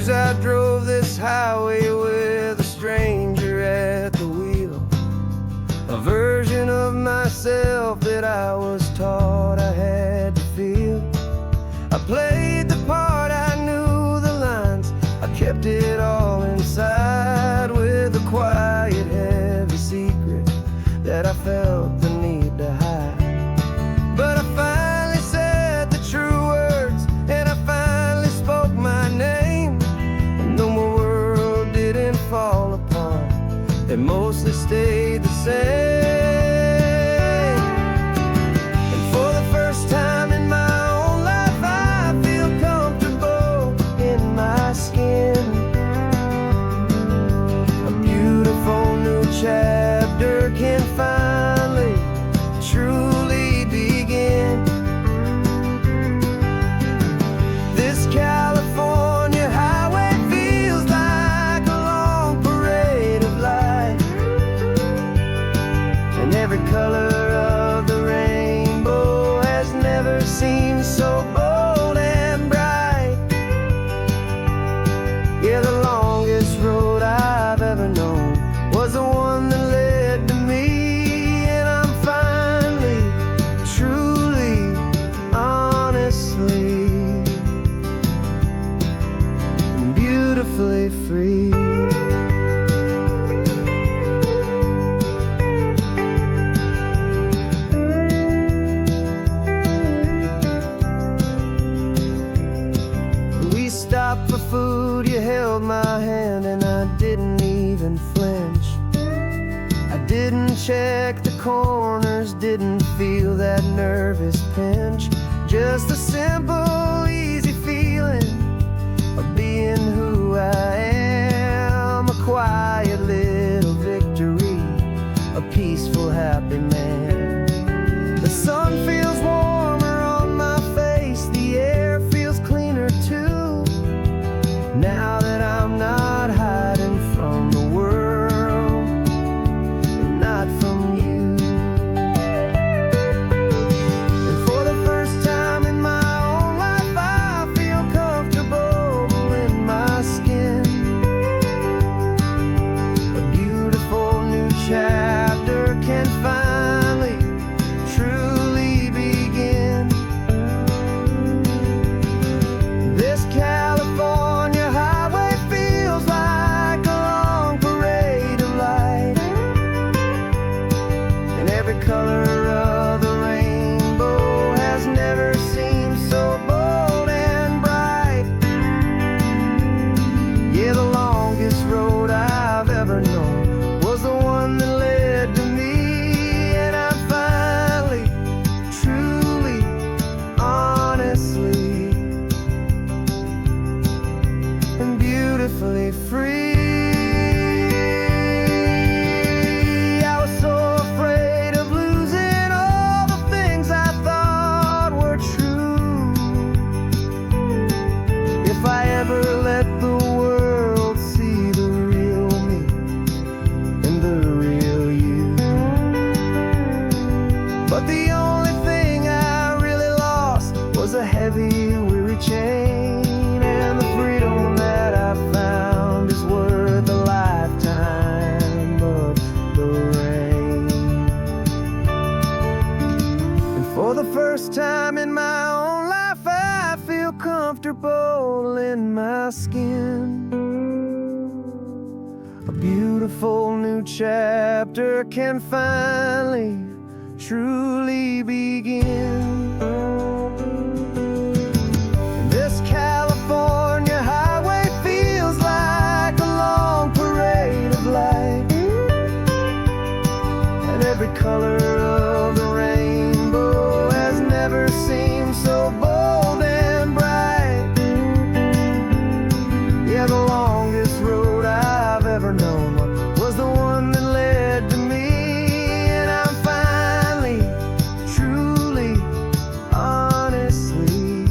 I drove this highway with a stranger at the wheel, a version of myself that I was taught I had to feel. I played the part, I knew the lines, I kept it all inside with a quiet, heavy secret that I felt the need to hide. But I finally said the true words, and I finally spoke my name. Fall apart, it mostly stayed the same. And for the first time in my own life, I feel comfortable in my skin. A beautiful new chapter can finally, truly begin. This California highway feels like a long parade of light, and every color of the rainbow has never seemed so bold and bright. Yeah, the longest road I've ever known was the one that led to me, and I'm finally, truly, honestly, beautifully free. We stopped for food, you held my hand, and I didn't even flinch. I didn't check the corners, didn't feel that nervous pinch. Just a simple, easy feeling of being who I am. A quiet little victory, a peaceful, happy man. The sun feels warmer on my face, the air feels cleaner too, now that I'm not hiding from the world, and not from you. And for the first time in my own life, I feel comfortable in my skin. A beautiful new chapter can finally, truly begin. This California highway feels like a long parade of light, and every color of the rainbow has never seemed so bold and bright. Yeah, the longest road I've ever known was the one that led to me, and I'm finally, truly, honestly, and beautifully free. I was so afraid of losing all the things I thought were true. If I ever let the world see the real me and the real you. But the only thing I really lost was a heavy, weary chain, and the freedom that I found is worth a lifetime of the rain. And for the first time in my own life, I feel comfortable in my skin. A beautiful new chapter can finally, truly begin. This California highway feels like a long parade of light, and every color of the rainbow has never seemed so bold and bright. Yeah, the longest road I've ever known was the one that led to me, and I'm finally, truly, honestly,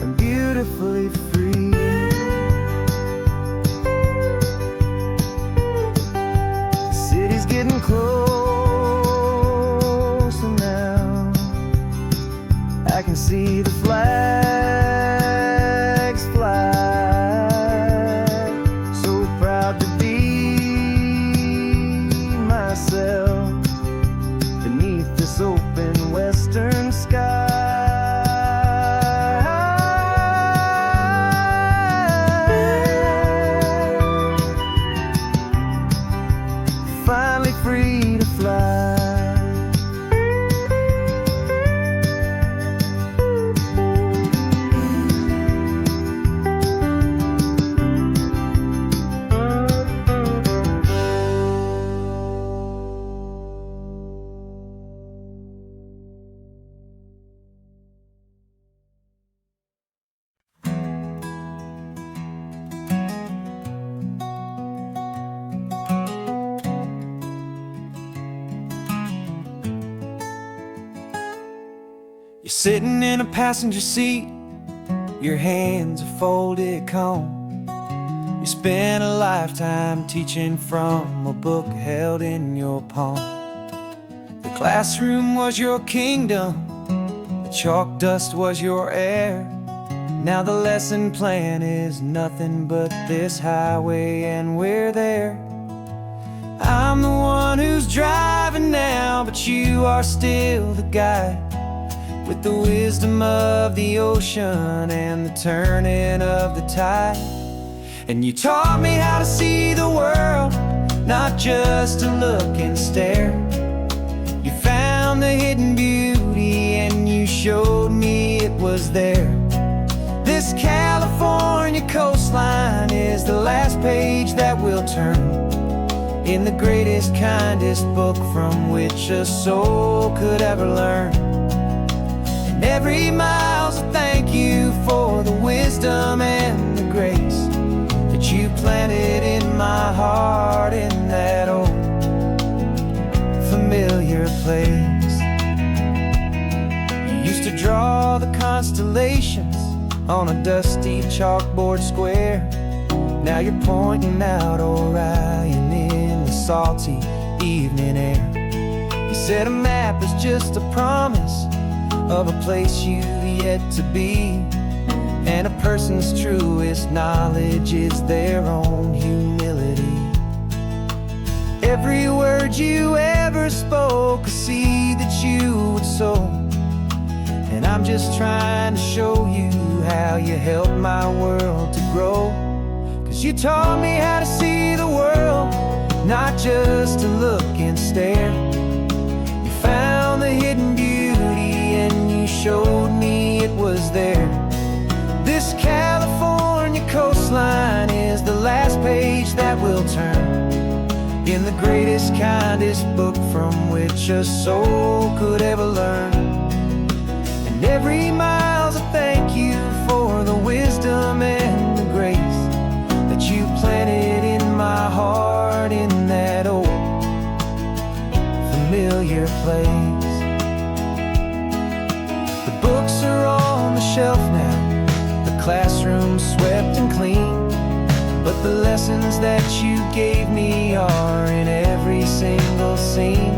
and beautifully free. getting closer now. I can see the flags fly. So proud to be myself beneath this open western sky. Finally free to fly. You're sitting in a passenger seat, your hands are folded calm. You spent a lifetime teaching from a book held in your palm. The classroom was your kingdom, the chalk dust was your air. Now the lesson plan is nothing but this highway and we're there. I'm the one who's driving now, but you are still the guide, with the wisdom of the ocean and the turning of the tide. And you taught me how to see the world, not just to look and stare. You found the hidden beauty and you showed me it was there. This California coastline is the last page that we'll turn in the greatest, kindest book from which a soul could ever learn. And every mile's a thank you for the wisdom and the grace that you planted in my heart in that old familiar place. You used to draw the constellations on a dusty chalkboard square. Now you're pointing out Orion in the salty evening air. You said a map is just a promise of a place you've yet to be, and a person's truest knowledge is their own humility. Every word you ever spoke, a seed that you would sow, and I'm just trying to show you how you helped my world to grow. 'Cause you taught me how to see the world, not just to look and stare. You found the hidden beauty and you showed me it was there. This California coastline is the last page that we'll turn in the greatest, kindest book from which a soul could ever learn. And every mile's a thank you for the wisdom and the grace that you planted in my heart in that old familiar place. The books are on the shelf now, the classroom swept and clean, but the lessons that you gave me are in every single scene.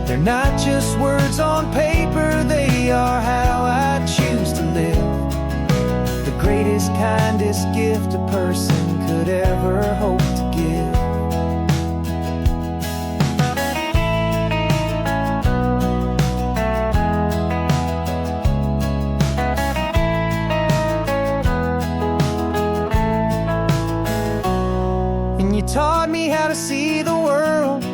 They're not just words on paper, they are how I choose to live. The greatest, kindest gift a person could ever hope to give. And you taught me how to see the world,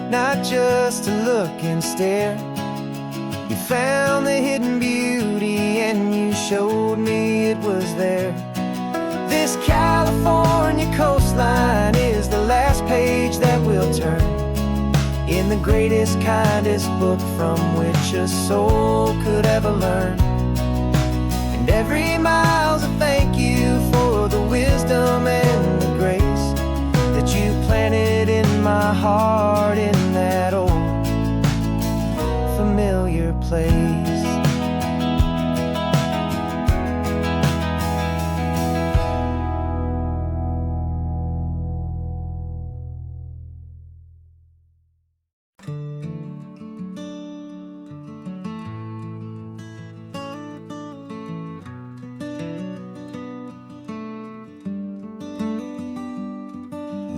not just to look and stare. You found the hidden beauty and you showed me it was there. This California coastline is the last page that we'll turn in the greatest, kindest book from which a soul could ever learn. And every mile's a thank you for the wisdom and the grace that you planted in my heart in that old familiar place.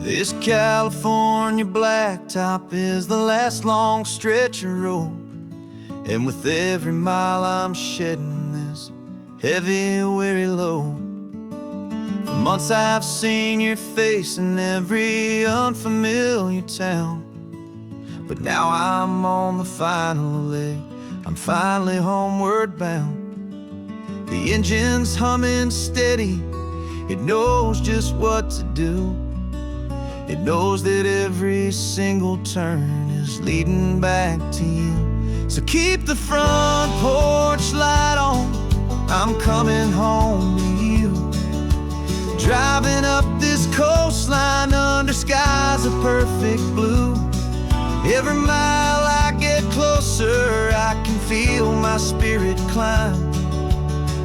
This California blacktop is the last long stretch of road, and with every mile I'm shedding this heavy, weary load. For months I've seen your face in every unfamiliar town, but now I'm on the final leg, I'm finally homeward bound. The engine's humming steady, it knows just what to do. It knows that every single turn is leading back to you. So keep the front porch light on, I'm coming home to you. Driving up this coastline under skies of perfect blue. Every mile I get closer, I can feel my spirit climb,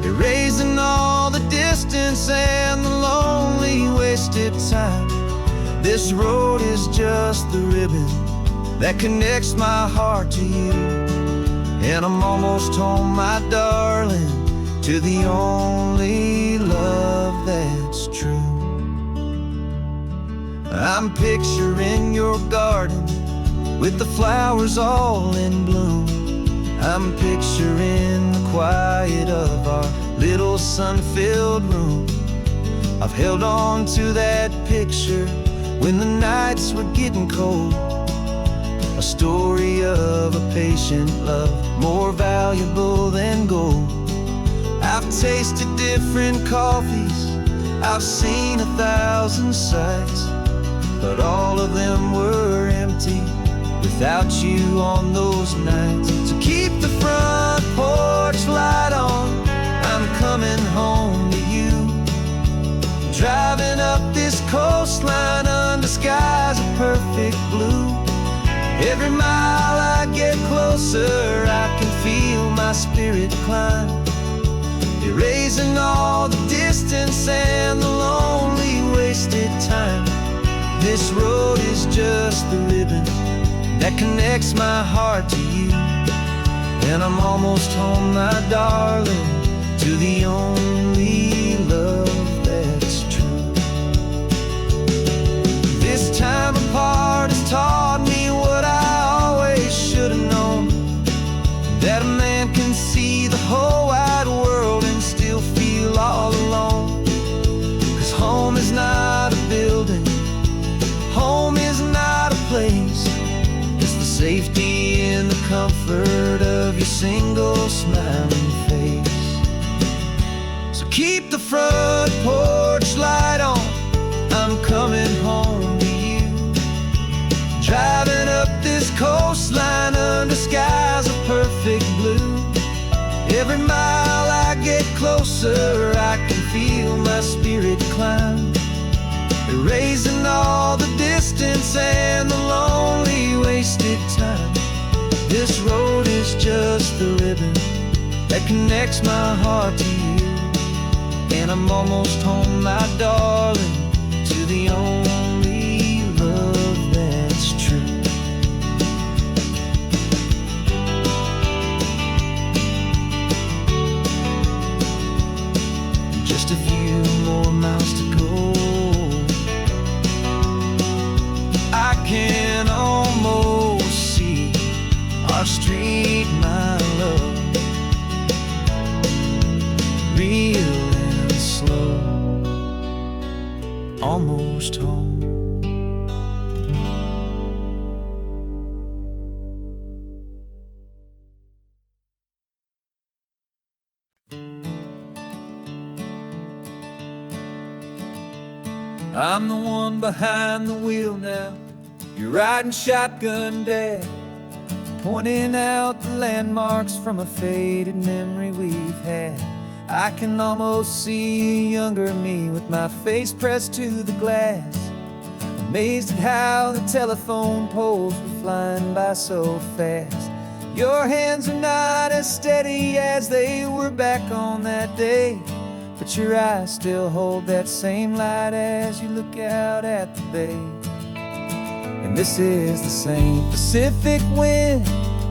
erasing all the distance and the lonely wasted time. This road is just the ribbon that connects my heart to you, and I'm almost home, my darling, to the only love that's true. I'm picturing your garden with the flowers all in bloom. I'm picturing the quiet of our little sun-filled room. I've held on to that picture when the nights were getting cold, a story of a patient love, more valuable than gold. I've tasted different coffees, I've seen 1,000 sights, but all of them were empty without you on those nights. So keep the front porch light on, I'm coming home to you. Driving up this coastline under skies of perfect blue. Every mile I get closer, I can feel my spirit climb, erasing all the distance and the lonely wasted time. This road is just the ribbon that connects my heart to you, and I'm almost home, my darling, to the only love that's true. This time apart has taught me what I always should have known, that a man can see the whole wide world and still feel all alone. 'Cause home is not a building, home is not a place, it's the safety and the comfort of your single smiling face. So keep the front porch light on, I'm coming home to you. Driving up this coastline under skies of perfect blue. Every mile I get closer, I can feel my spirit climb, erasing all the distance and the lonely wasted time. This road is just the ribbon that connects my heart to you, and I'm almost home, my darling, to the only love that's true. Just a few more miles to go, I can almost see our street, my love, real and slow, almost home. I'm the one behind the wheel now, you're riding shotgun, Dad, pointing out the landmarks from a faded memory we've had. I can almost see a younger me with my face pressed to the glass, amazed at how the telephone poles were flying by so fast. Your hands are not as steady as they were back on that day, but your eyes still hold that same light as you look out at the bay. And this is the same Pacific wind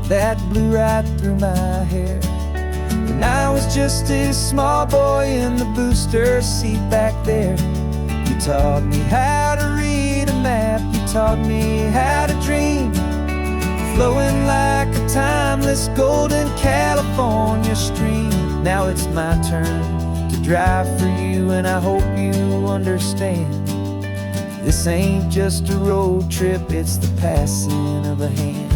that blew right through my hair when I was just a small boy in the booster seat back there. You taught me how to read a taught me how to dream, flowing like a timeless golden California stream. Now it's my turn to drive for you, and I hope you understand. This ain't just a road trip, it's the passing of a hand.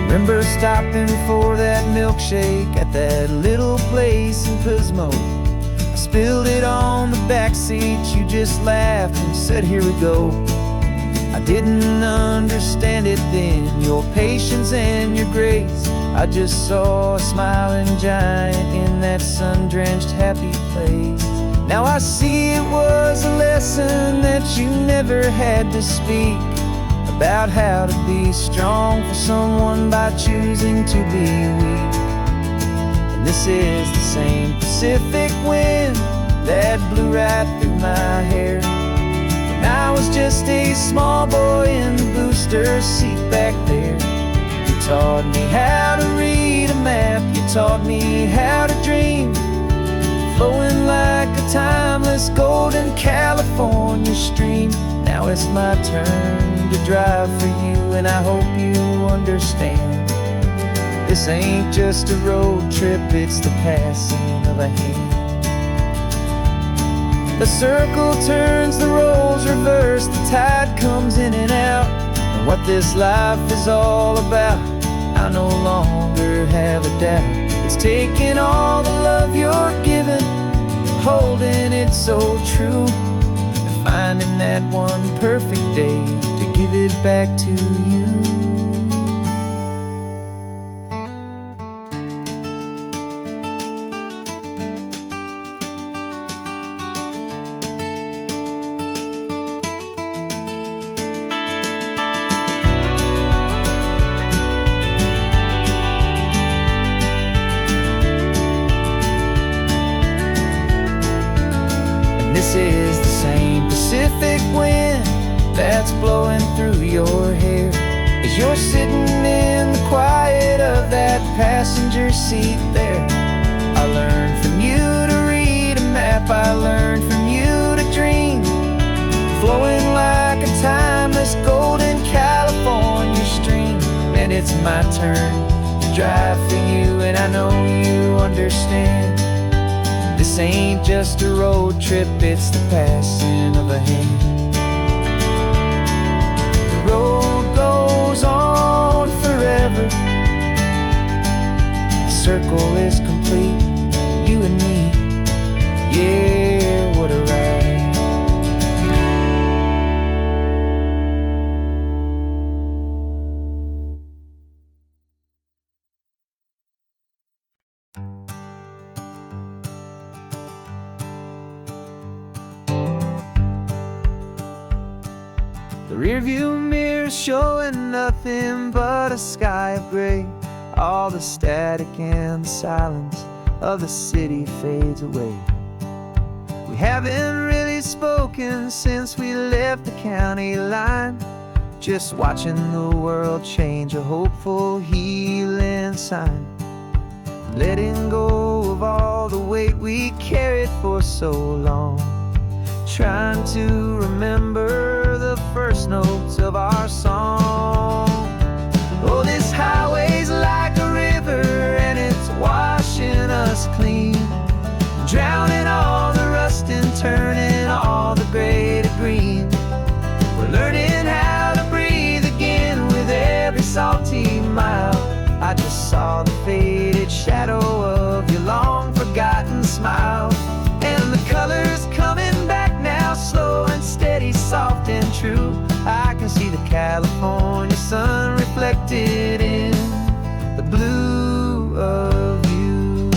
Remember stopping for that milkshake at that little place in Pismo? I spilled it on the backseat, you just laughed and said, here we go. I didn't understand it then, your patience and your grace. I just saw a smiling giant in that sun-drenched happy place. Now I see it was a lesson that you never had to speak, about how to be strong for someone by choosing to be weak. And this is the same Pacific wind that blew right through my hair when I was just a small boy in the booster seat back there. You taught me how to read a map, you taught me how to dream, flowing like a timeless golden California stream. Now it's my turn to drive for you, and I hope you understand. This ain't just a road trip, it's the passing of a hand. The circle turns, the roles reverse, the tide comes in and out. And what this life is all about, I no longer have a doubt. It's taking all the love you're giving, holding it so true, and finding that one perfect day to give it back to you. This is the same Pacific wind that's blowing through your hair as you're sitting in the quiet of that passenger seat there. I learned from you to read a map, I learned from you to dream, flowing like a timeless golden California stream. And it's my turn to drive for you, and I know you understand. This ain't just a road trip, it's the passing of a hand. The road goes on forever, the circle is complete, you and me, yeah, what a ride. The rearview mirror showing nothing but a sky of gray. All the static and the silence of the city fades away. We haven't really spoken since we left the county line, just watching the world change, a hopeful healing sign. Letting go of all the weight we carried for so long, trying to remember the first notes of our song. Oh, this highway's like a river and it's washing us clean, drowning all the rust and turning all the gray to green. We're learning how to breathe again with every salty mile. I just saw the faded shadow of your long forgotten smile, and the colors coming back now, slow and steady, soft and true. I can see the California sun reflected in the blue of you.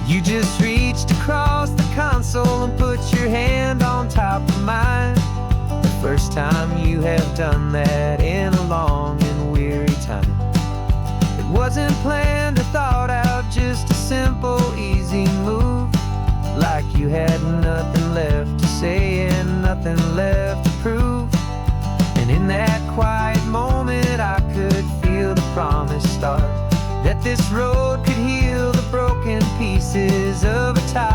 You just reached across the console and put your hand on top of mine. The first time you have done that in a long and weary time. It wasn't planned or thought out, just a simple, easy move, like you had nothing left to say and nothing left to prove. And in that quiet moment I could feel the promise start, that this road could heal the broken pieces of a tie.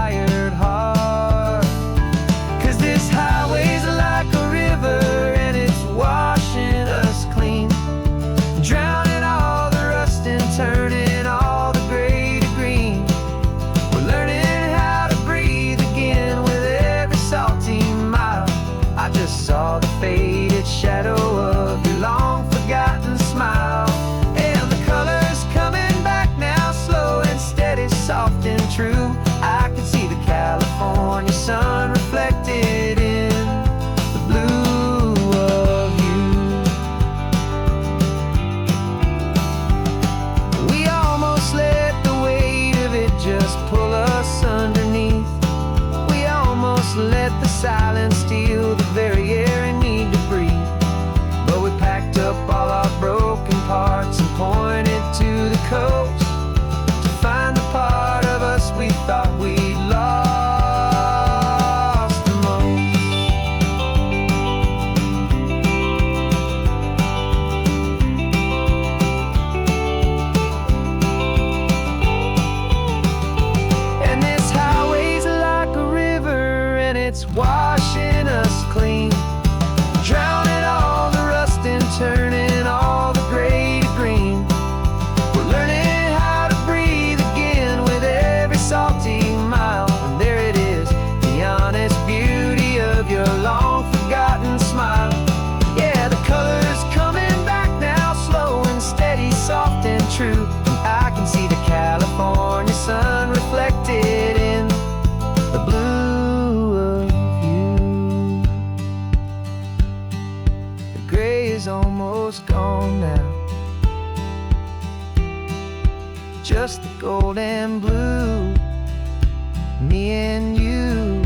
me and you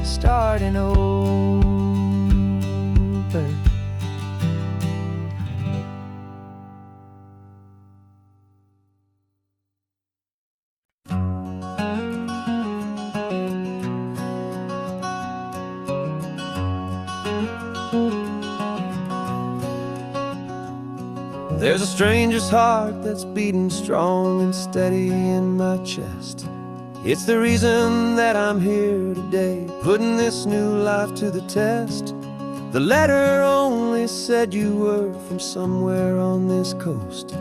starting over. There's a stranger's heart that's beating strong and steady in my chest. It's the reason that I'm here today, putting this new life to the test. The letter only said you were from somewhere on this coast,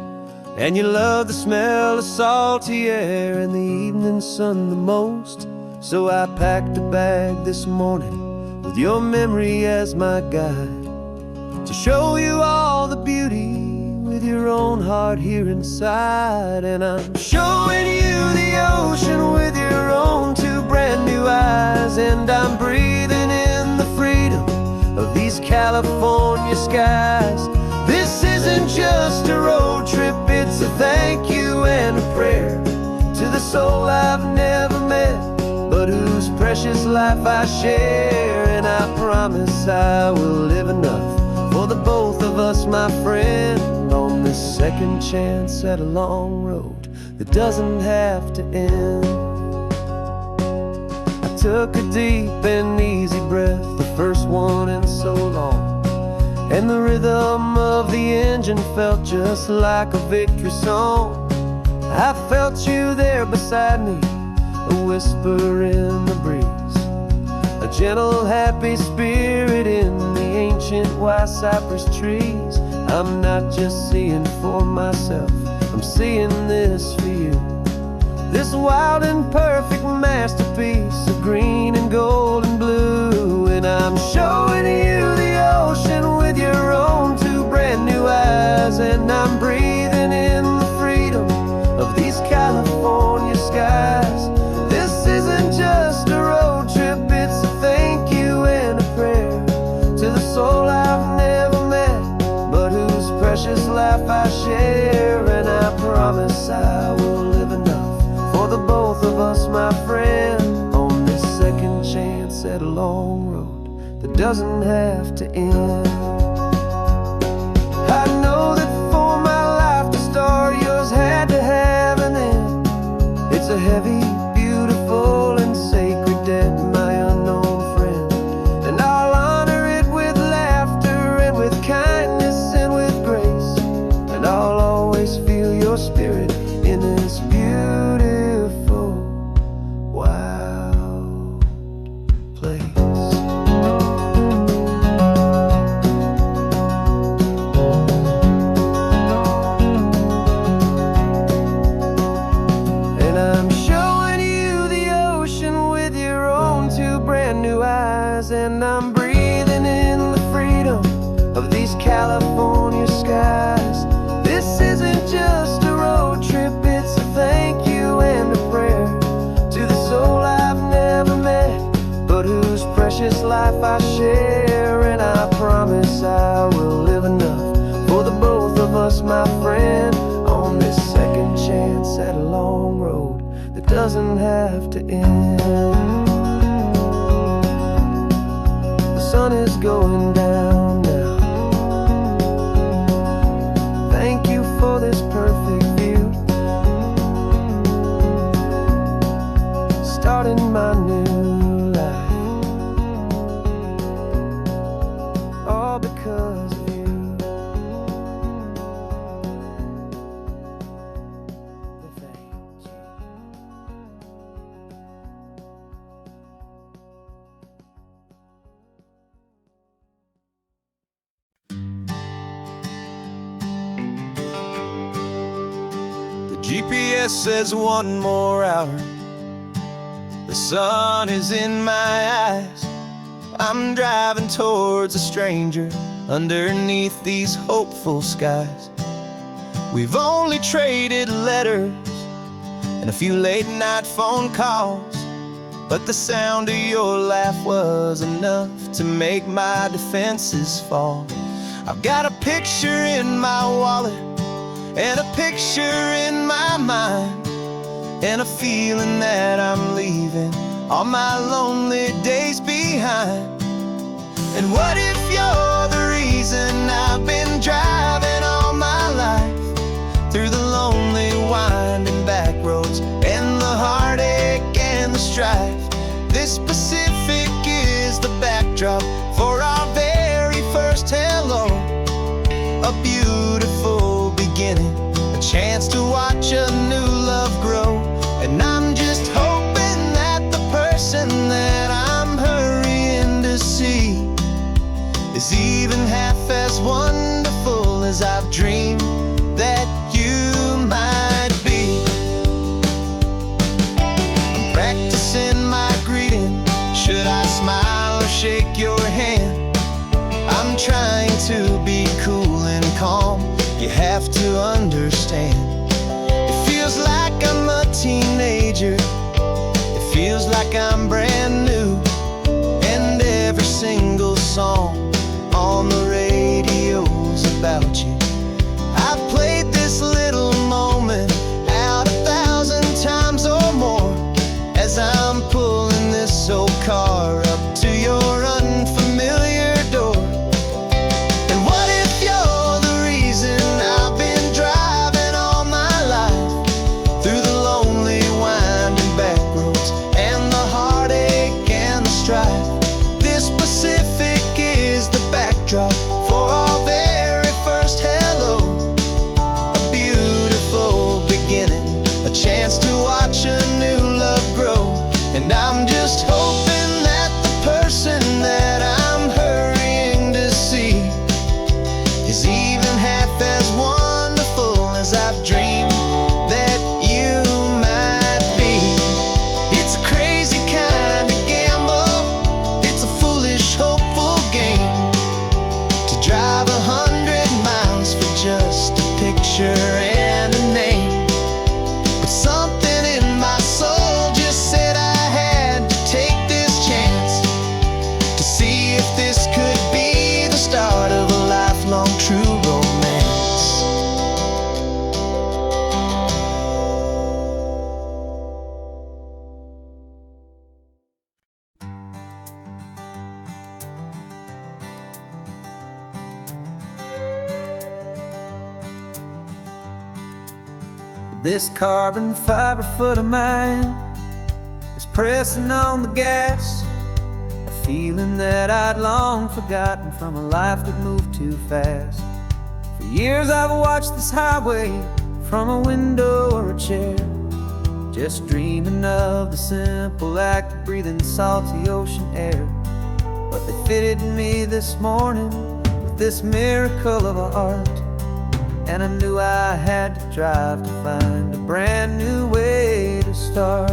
and you love the smell of salty air and the evening sun the most. So I packed a bag this morning with your memory as my guide, to show you all the beauty with your own heart here inside. And I'm showing you the ocean with your own two brand new eyes, and I'm breathing in the freedom of these California skies. This isn't just a road trip, it's a thank you and a prayer to the soul I've never met, but whose precious life I share. And I promise I will live enough for the both of us, my friend, on this second chance at a long road that doesn't have to end. I took a deep and easy breath, the first one in so long, and the rhythm of the engine felt just like a victory song. I felt you there beside me, a whisper in the breeze, a gentle happy spirit in the ancient white cypress trees. I'm not just seeing for myself, I'm seeing this for you, this wild and perfect masterpiece of green and gold and blue. And I'm showing you the ocean with your own two brand new eyes, and I'm breathing in the freedom of these California skies. This isn't just a road trip, it's a thank you and a prayer to the soul I've never met, but whose precious life I share. And I promise I will live enough for the both of us, my friend, on this second chance at a long road that doesn't have to end. I know that for my life to start, yours had to have an end. It's a heavy, beautiful, and sacred debt, my unknown friend, and I'll honor it with laughter and with kindness and with grace, and I'll always feel your spirit in this beautiful, wild place. And I'm showing you the ocean with your own two brand new eyes, and I'm breathing in the freedom of these California skies. This isn't just a road trip, it's a thank you and a prayer to the soul I've never met, but whose precious life I share. And I promise I will live enough for the both of us, my friend, on this second chance at a long road that doesn't have to end. The sun is going down now. Thank you for this perfect view, starting my new life, all because of you. Thank you. GPS says one more hour, the sun is in my eyes. I'm driving towards a stranger underneath these hopeful skies. We've only traded letters and a few late night phone calls, but the sound of your laugh was enough to make my defenses fall. I've got a picture in my wallet and a picture in my mind, and a feeling that I'm leaving all my lonely days behind. And what if you're the reason I've been driving all my life, through the lonely winding back roads and the heartache and the strife? This Pacific is the backdrop for our very first hello, a beautiful beginning, a chance to watch a new love grow. And I'm just hoping that the person that I'm hurrying to see is even half as wonderful as I've dreamed that you might be. I'm practicing my greeting. Should I smile or shake your hand? I'm trying to be cool and calm. You have to understand, it feels like I'm a teenager. It feels like I'm brand new. And every single song on the radio's about you. I've played this little moment out 1,000 times or more, as I'm pulling this old car up to your unfamiliar door. And what if you're the reason I've been driving all my life, through the lonely winding back roads and the heartache and the strife? This Pacific is the backdrop for our very first hello, a beautiful beginning, a chance to watch a new love grow. And I'm just hoping that the person that I'm hurrying to see is even half as wonderful as I've dreamed that you might be. It's a crazy kind of gamble, it's a foolish, hopeful game, to drive 100 miles for just a picture and a name. But something in my soul just said I had to take this chance, to see if this could be the start of a lifelong true romance. This carbon fiber foot of mine is pressing on the gas, a feeling that I'd long forgotten from a life that moved too fast. For years I've watched this highway from a window or a chair, just dreaming of the simple act of breathing salty ocean air. But they fitted me this morning with this miracle of art, and I knew I had to drive to find a brand new way to start.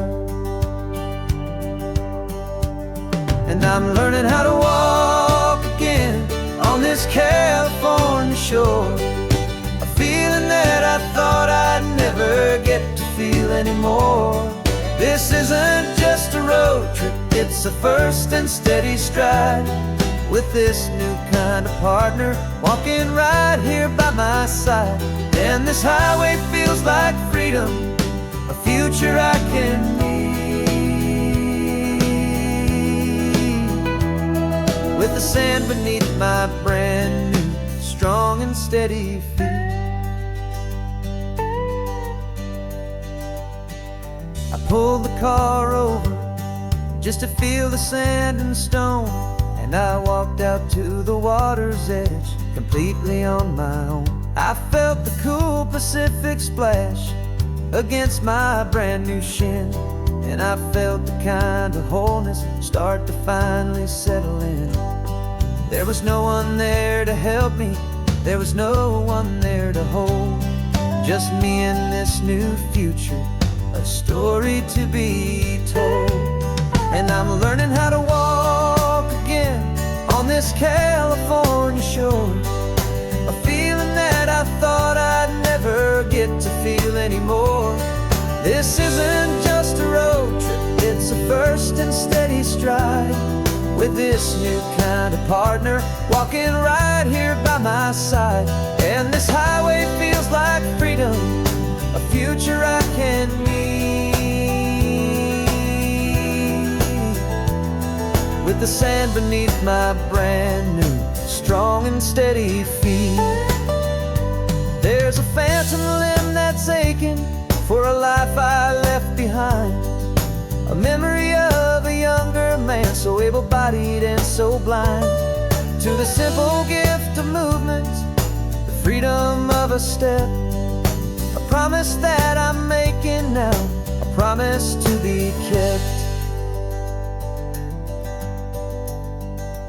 And I'm learning how to walk again on this California shore, a feeling that I thought I'd never get to feel anymore. This isn't just a road trip, it's a first and steady stride, with this new kind of partner walking right here by my side. And this highway feels like freedom, a future I can need, with the sand beneath my brand new strong and steady feet. I pulled the car over just to feel the sand and stone, and I walked out to the water's edge completely on my own. I felt the cool Pacific splash against my brand new shin, and I felt the kind of wholeness start to finally settle in. There was no one there to help me, there was no one there to hold, just me and this new future, a story to be told. And I'm learning how to walk again on this California shore, a feeling that I thought I'd never get to feel anymore. This isn't just a road trip, it's a first and steady stride, with this new kind of partner walking right here by my side. And this highway feels like freedom, a future I can need, with the sand beneath my brand new strong and steady feet. There's a phantom limb that's aching for a life I left behind, a memory of a younger man, so able-bodied and so blind to the simple gift of movement, the freedom of a step, a promise that I'm making now, a promise to be kept.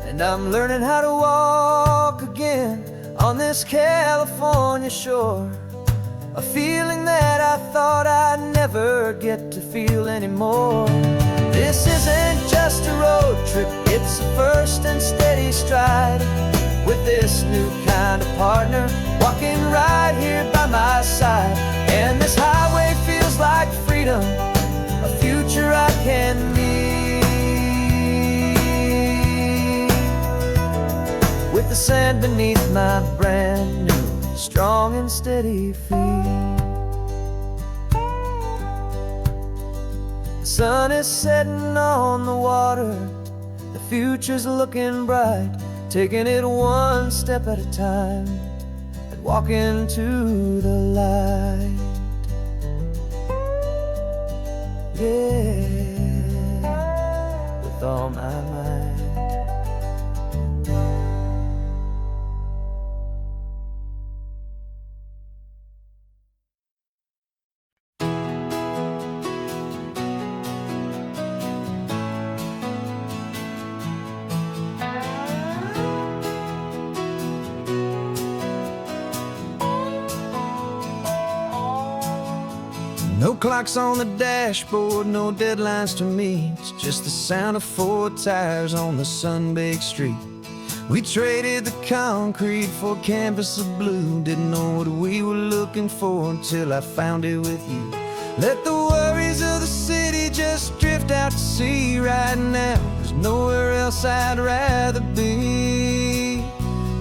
And I'm learning how to walk again on this California shore, a feeling that I thought I'd never get to feel anymore. This isn't just a road trip, it's a first and steady stride, with this new kind of partner walking right here by my side. And this highway feels like freedom, a future I can meet, with the sand beneath my brand new strong and steady feet. The sun is setting on the water, the future's looking bright, taking it one step at a time and walking to the light. Yeah, with all my might. No clocks on the dashboard, no deadlines to meet, just the sound of 4 tires on the sun-baked street. We traded the concrete for a canvas of blue, didn't know what we were looking for until I found it with you. Let the worries of the city just drift out to sea right now. There's nowhere else I'd rather be,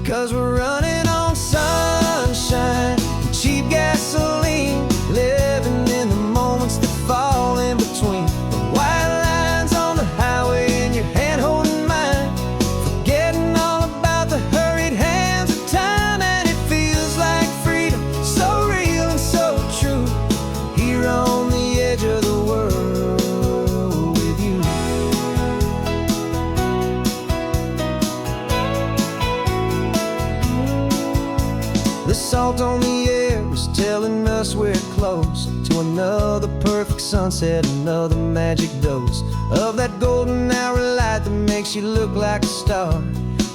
'cause we're running on sunshine and cheap gasoline, living in the moments that fall in between the white lines on the highway and your hand holding mine, forgetting all about the hurried hands of time. And it feels like freedom, so real and so true, here on the edge of the world with you. The salt on the air is telling us we're close to another perfect sunset, another magic dose of that golden hour light that makes you look like a star,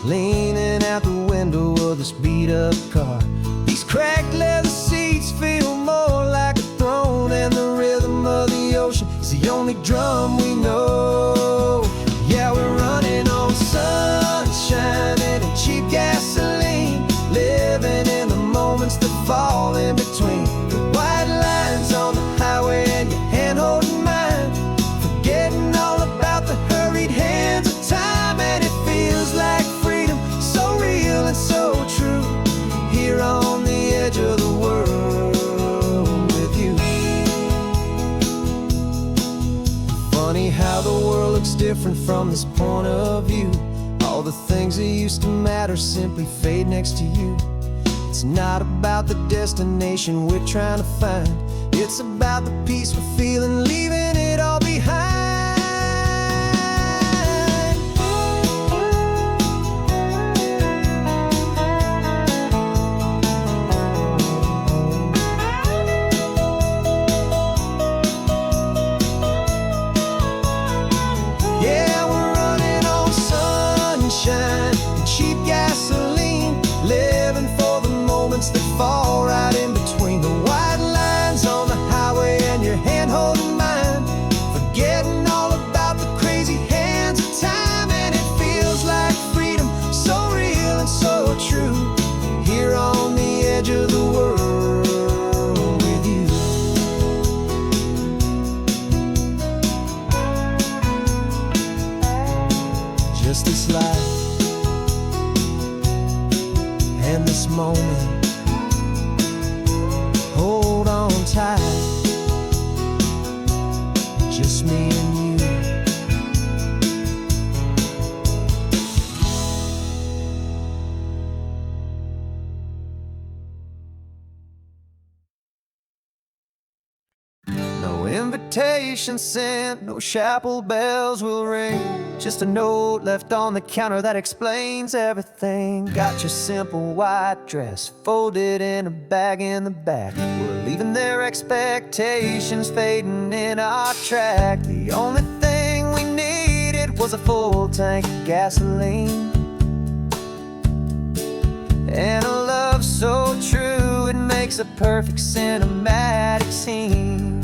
leaning out the window of this beat-up car. These cracked leather seats feel more like a throne, and the rhythm of the ocean is the only drum we know. Yeah, we're running on sunshine and cheap gasoline, living in the moments that fall in between the white lines on the highway and your hand holding mine, forgetting all about the hurried hands of time. And it feels like freedom, so real and so true, here on the edge of the world with you. Funny how the world looks different from this point of view. All the things that used to matter simply fade next to you. It's not about the destination we're trying to find, it's about the peace we're feeling, leaving it all behind. Yeah, we're running on sunshine and cheap gasoline, living for the moments that fall right in between the white lines on the highway and your hand holding mine, forgetting all about the crazy hands of time. And it feels like freedom, so real and so true, here on the edge of the world with you. Just this life and this moment, hold on tight, just me and you. invitation sent, no chapel bells will ring. Just a note left on the counter that explains everything. Got your simple white dress folded in a bag in the back. We're leaving their expectations fading in our track. The only thing we needed was a full tank of gasoline, and a love so true it makes a perfect cinematic scene.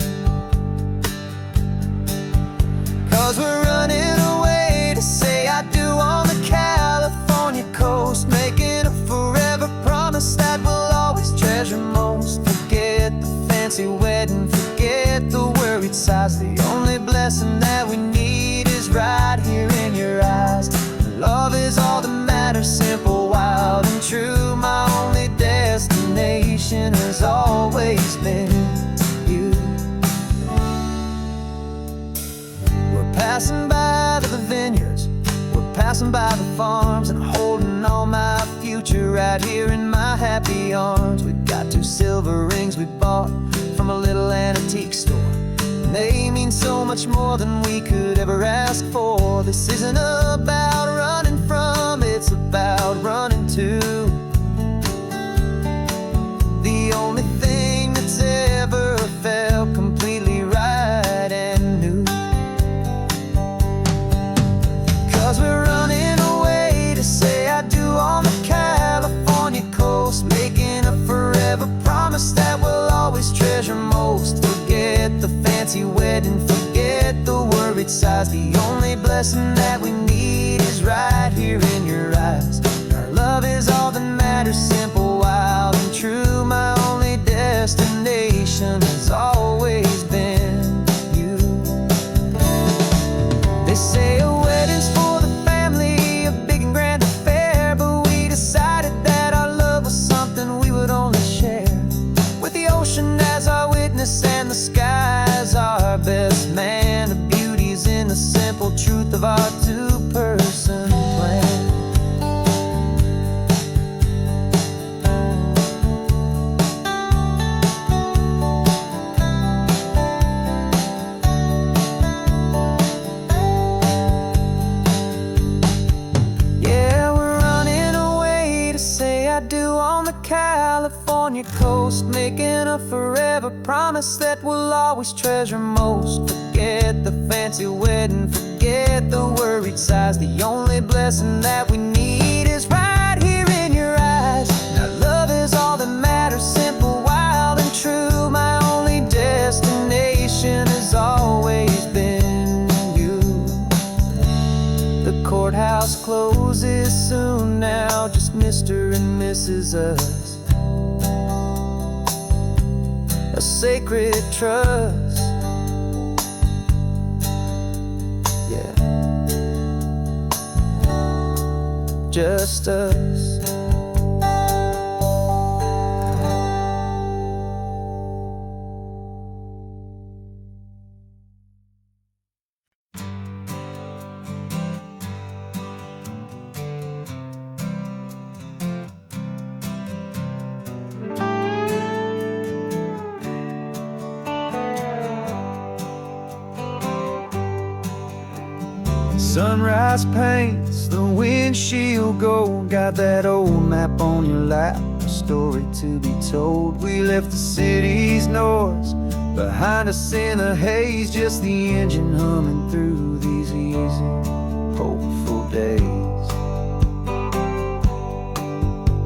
'Cause we're running away to say I do on the California coast, making a forever promise that we'll always treasure most. Forget the fancy wedding, forget the worried sighs. The only blessing that we need is right here in your eyes. Love is all that matters, simple, wild, and true. My only destination has always been you. We're passing by the vineyards, we're passing by the farms, and holding on my future right here in my happy arms. We've got 2 silver rings we bought from a little antique store, and they mean so much more than we could ever ask for. This isn't about running from, it's about running to the only thing that's ever felt completely right and new. 'Cause we're running away to say I do on the California coast, making a forever promise that we'll always treasure most. Forget the fancy wedding, forget the worried sighs. The only blessing that we need is right here in your eyes. Our love is all that matters, simple, wild, and true. My only destination has always been you. They say a wedding's for the family, a big and grand affair, but we decided that our love was something we would only share with the ocean as our witness and the sky as our best man. The beauty's in the simple truth of our 2-person plan. Yeah, we're running away to say I do on the California coast, making a forever promise that we'll always treasure most. Forget the fancy wedding, forget the worried sighs. The only blessing that we need is right here in your eyes. Now love is all that matters, simple, wild, and true. My only destination has always been you. The courthouse closes soon now, just Mr. and Mrs. Us, a sacred trust. Yeah, just us. Sunrise paints the windshield gold. Got that old map on your lap, a story to be told. We left the city's noise behind us in the haze, just the engine humming through these easy, hopeful days.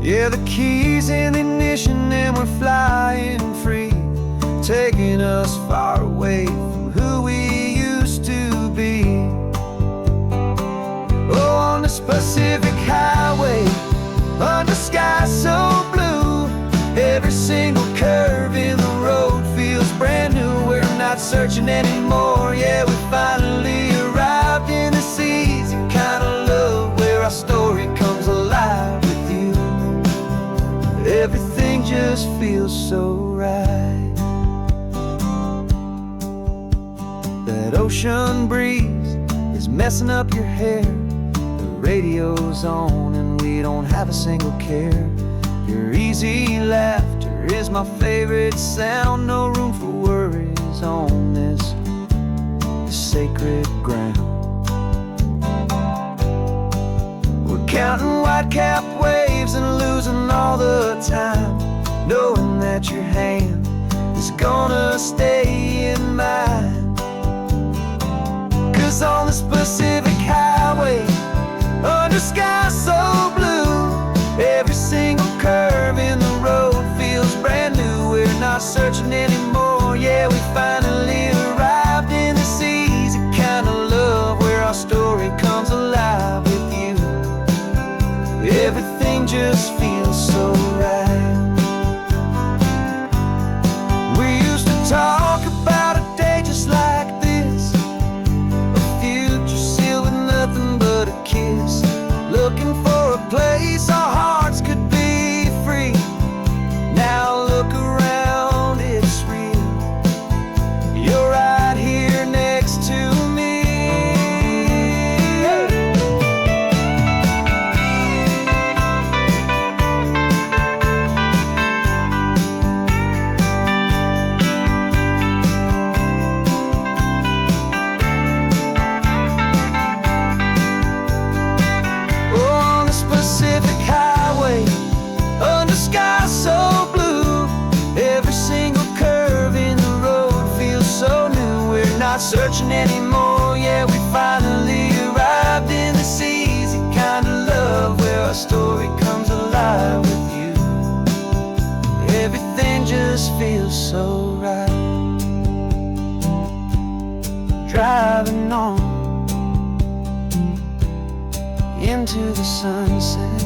Yeah, the keys in the ignition and we're flying free, taking us far away from who we used to be. Oh, on this Pacific highway, under sky so blue, every single curve in the road feels brand new. We're not searching anymore, yeah, we finally arrived in this easy kind of love where our story comes alive with you. Everything just feels so right. That ocean breeze is messing up your hair, radio's on and we don't have a single care. Your easy laughter is my favorite sound, no room for worries on this sacred ground. We're counting white-capped waves and losing all the time, knowing that your hand is gonna stay in mine. 'Cause on this Pacific highway, under sky so blue, every single curve in the road feels brand new. We're not searching anymore, yeah, we finally arrived in this easy kind of love where our story comes alive with you. Everything just feels so right. We used to talk about a day just like this, a future sealed with nothing but a kiss, looking for a place our hearts could be free. Now look around, it's real. You're right here next to me. On this Pacific highway, under sky so blue, every single curve in the road feels so new. We're not searching anymore, yeah, we finally arrived in this easy kind of love where our story comes alive with you. Everything just feels so right. Driving on into the sunset,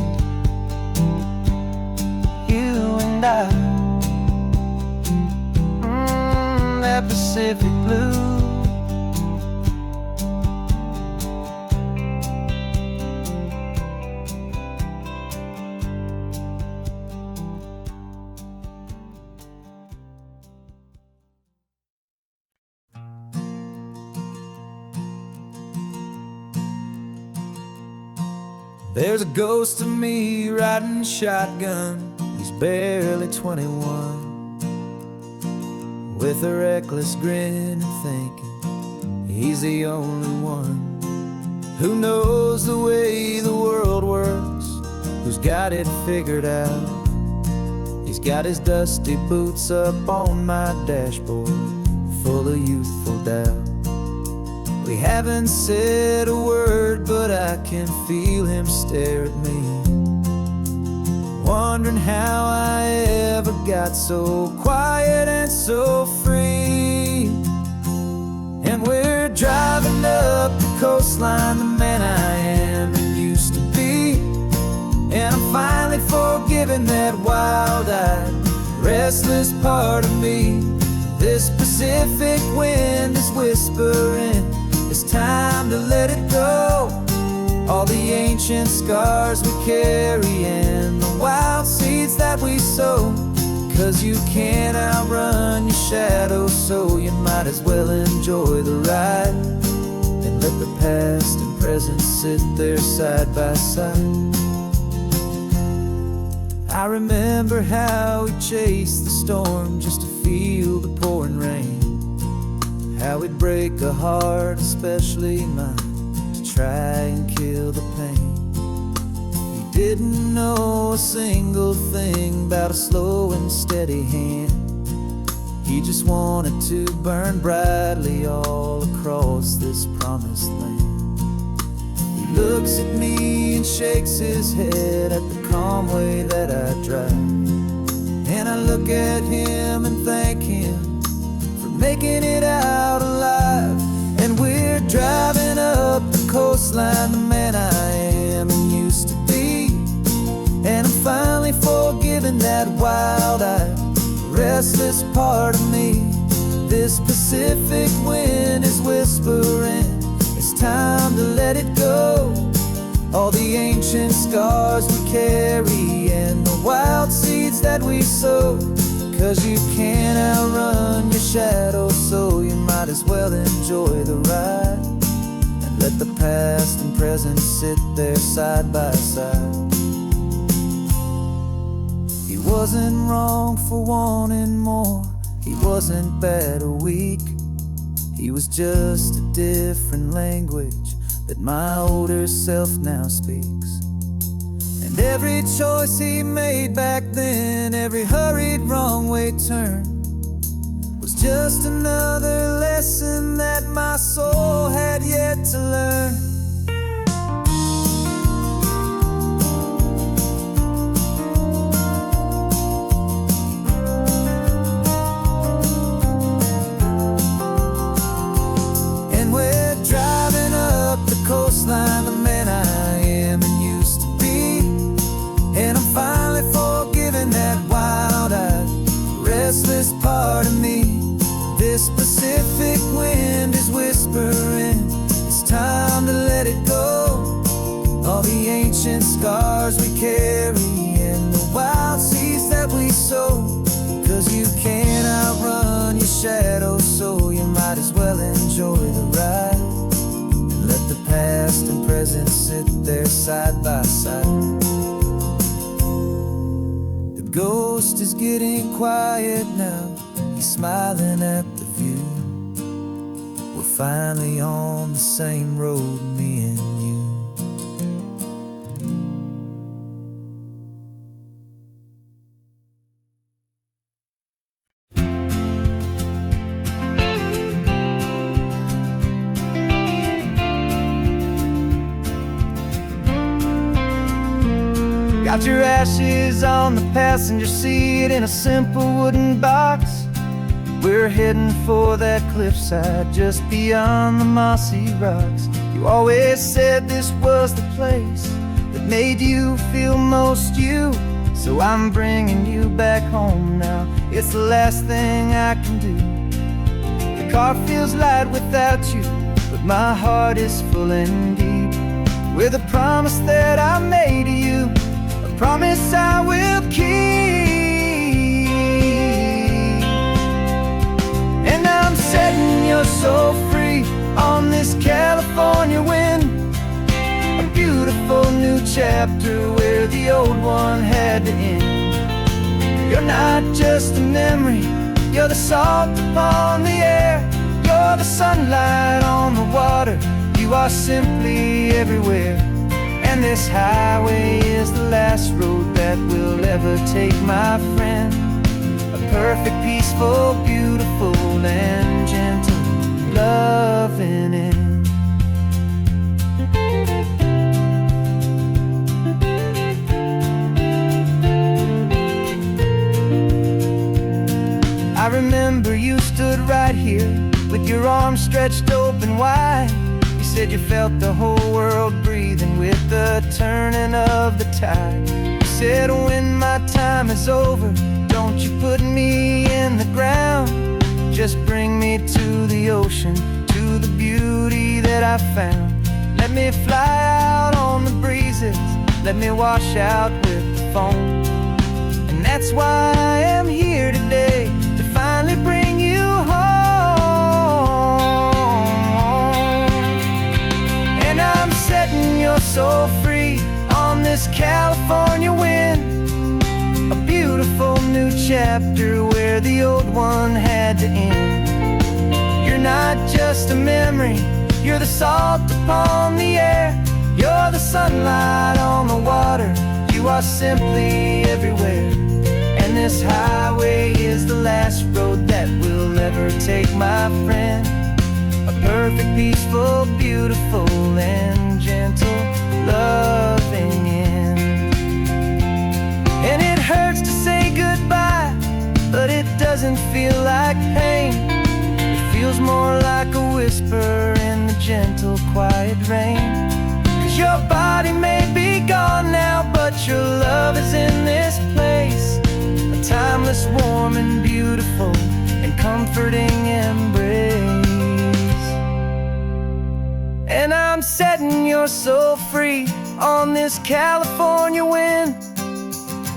you and I, that Pacific blue. There's a ghost of me riding shotgun. He's barely 21, with a reckless grin and thinking he's the only one who knows the way the world works, who's got it figured out. He's got his dusty boots up on my dashboard, full of youthful doubt. We haven't said a word, but I can feel him stare at me, wondering how I ever got so quiet and so free. And we're driving up the coastline, the man I am and used to be. And I'm finally forgiving that wild-eyed, restless part of me. This Pacific wind is whispering, it's time to let it go. All the ancient scars we carry and the wild seeds that we sow. 'Cause you can't outrun your shadow, so you might as well enjoy the ride and let the past and present sit there side by side. I remember how we chased the storm just to feel the pouring rain, how we'd break a heart, especially mine, to try and kill the pain. He didn't know a single thing about a slow and steady hand. He just wanted to burn brightly all across this promised land. He looks at me and shakes his head at the calm way that I drive, and I look at him and thank him for making it out alive. And we're driving up the coastline, the man I am and used to be. And I'm finally forgiving that wild-eyed, restless part of me. This Pacific wind is whispering, it's time to let it go. All the ancient scars we carry and the wild seeds that we sow. 'Cause you can't outrun your shadow, so you might as well enjoy the ride and let the past and present sit there side by side. He wasn't wrong for wanting more, he wasn't bad or weak. He was just a different language that my older self now speaks. And every choice he made back then, every hurried wrong way turn, was just another lesson that my soul had yet to learn. And we're driving up the coastline, the man I am and used to be. And I'm finally forgiving that wild-eyed, restless part of me. This Pacific wind is whispering, it's time to let it go. All the ancient scars we carry and the wild seeds that we sow. 'Cause you can't outrun your shadow, so you might as well enjoy the ride. And let the past and present sit there side by side. The ghost is getting quiet now, he's smiling at the view. We're finally on the same road, me and you. Got your ashes on the passenger seat in a simple wooden box. We're heading for that cliffside just beyond the mossy rocks. You always said this was the place that made you feel most you. So I'm bringing you back home now, it's the last thing I can do. The car feels light without you, but my heart is full and deep with a promise that I made to you, a promise I will keep. And I'm setting your soul free on this California wind, a beautiful new chapter where the old one had to end. You're not just a memory, you're the salt upon the air, you're the sunlight on the water, you are simply everywhere. And this highway is the last road that we'll ever take, my friend. A perfect, peaceful, beautiful, and gentle, loving end. I remember you stood right here with your arms stretched open wide. You said you felt the whole world breathing with the turning of the tide. You said when my time is over, don't you put me in the ground, just bring me to the ocean, to the beauty that I found. Let me fly out on the breezes, let me wash out with the foam. And that's why I am here today, to finally bring you home. And I'm setting your soul free on this California wind, a beautiful new chapter where the old one had to end. You're not just a memory, you're the salt upon the air, you're the sunlight on the water, you are simply everywhere. And this highway is the last road that we'll ever take, my friend. A perfect, peaceful, beautiful, and gentle, loving end. And it hurts to say goodbye, but it doesn't feel like pain. It feels more like a whisper in the gentle, quiet rain. 'Cause your body may be gone now, but your love is in this place, a timeless, warm, and beautiful, and comforting embrace. And I'm setting your soul free on this California wind,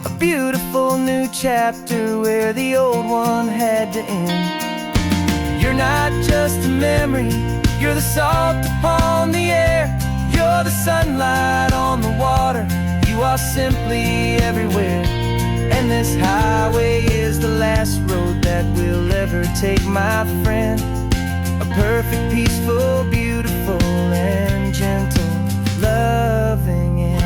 a beautiful new chapter where the old one had to end. You're not just a memory, you're the salt upon the air, you're the sunlight on the water, you are simply everywhere. And this highway is the last road that we'll ever take, my friend. A A perfect, peaceful, beautiful, and gentle, loving end.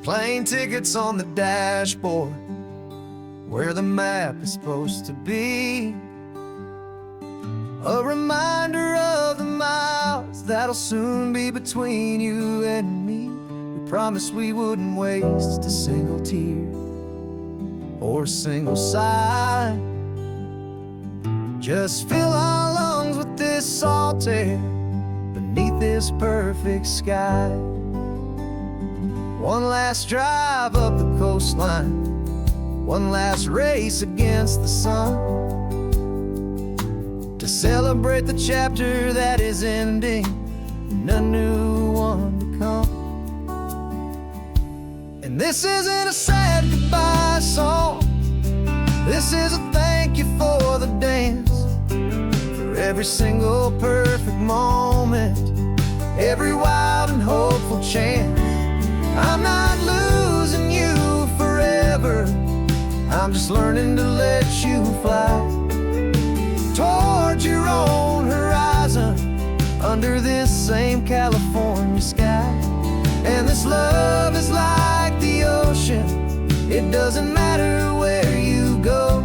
Plane tickets on the dashboard, where the map is supposed to be. A reminder of the miles that'll soon be between you and me. We promised we wouldn't waste a single tear or a single sigh. Just fill our lungs with this salt air beneath this perfect sky. One last drive up the coastline, one last race against the sun, to celebrate the chapter that is ending and a new one to come. And this isn't a sad goodbye song, this is a thank you for the dance, for every single perfect moment, every wild and hopeful chance. I'm not losing you forever, I'm just learning to let you fly towards your own horizon, under this same California sky. And this love is like the ocean, it doesn't matter where you go,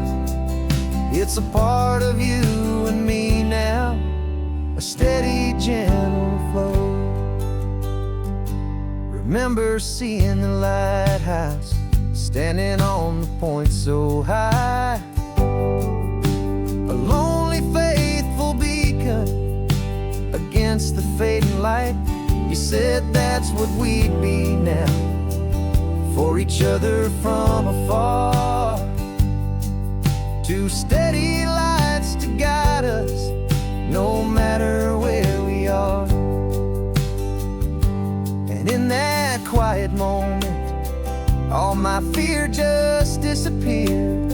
it's a part of you and me now, a steady, gentle flow. Remember seeing the lighthouse, standing on the point so high, a lonely, faithful beacon against the fading light. You said that's what we'd be now, for each other from afar. Two steady lights to guide us, no matter where we are. And in that quiet moment, all my fear just disappeared,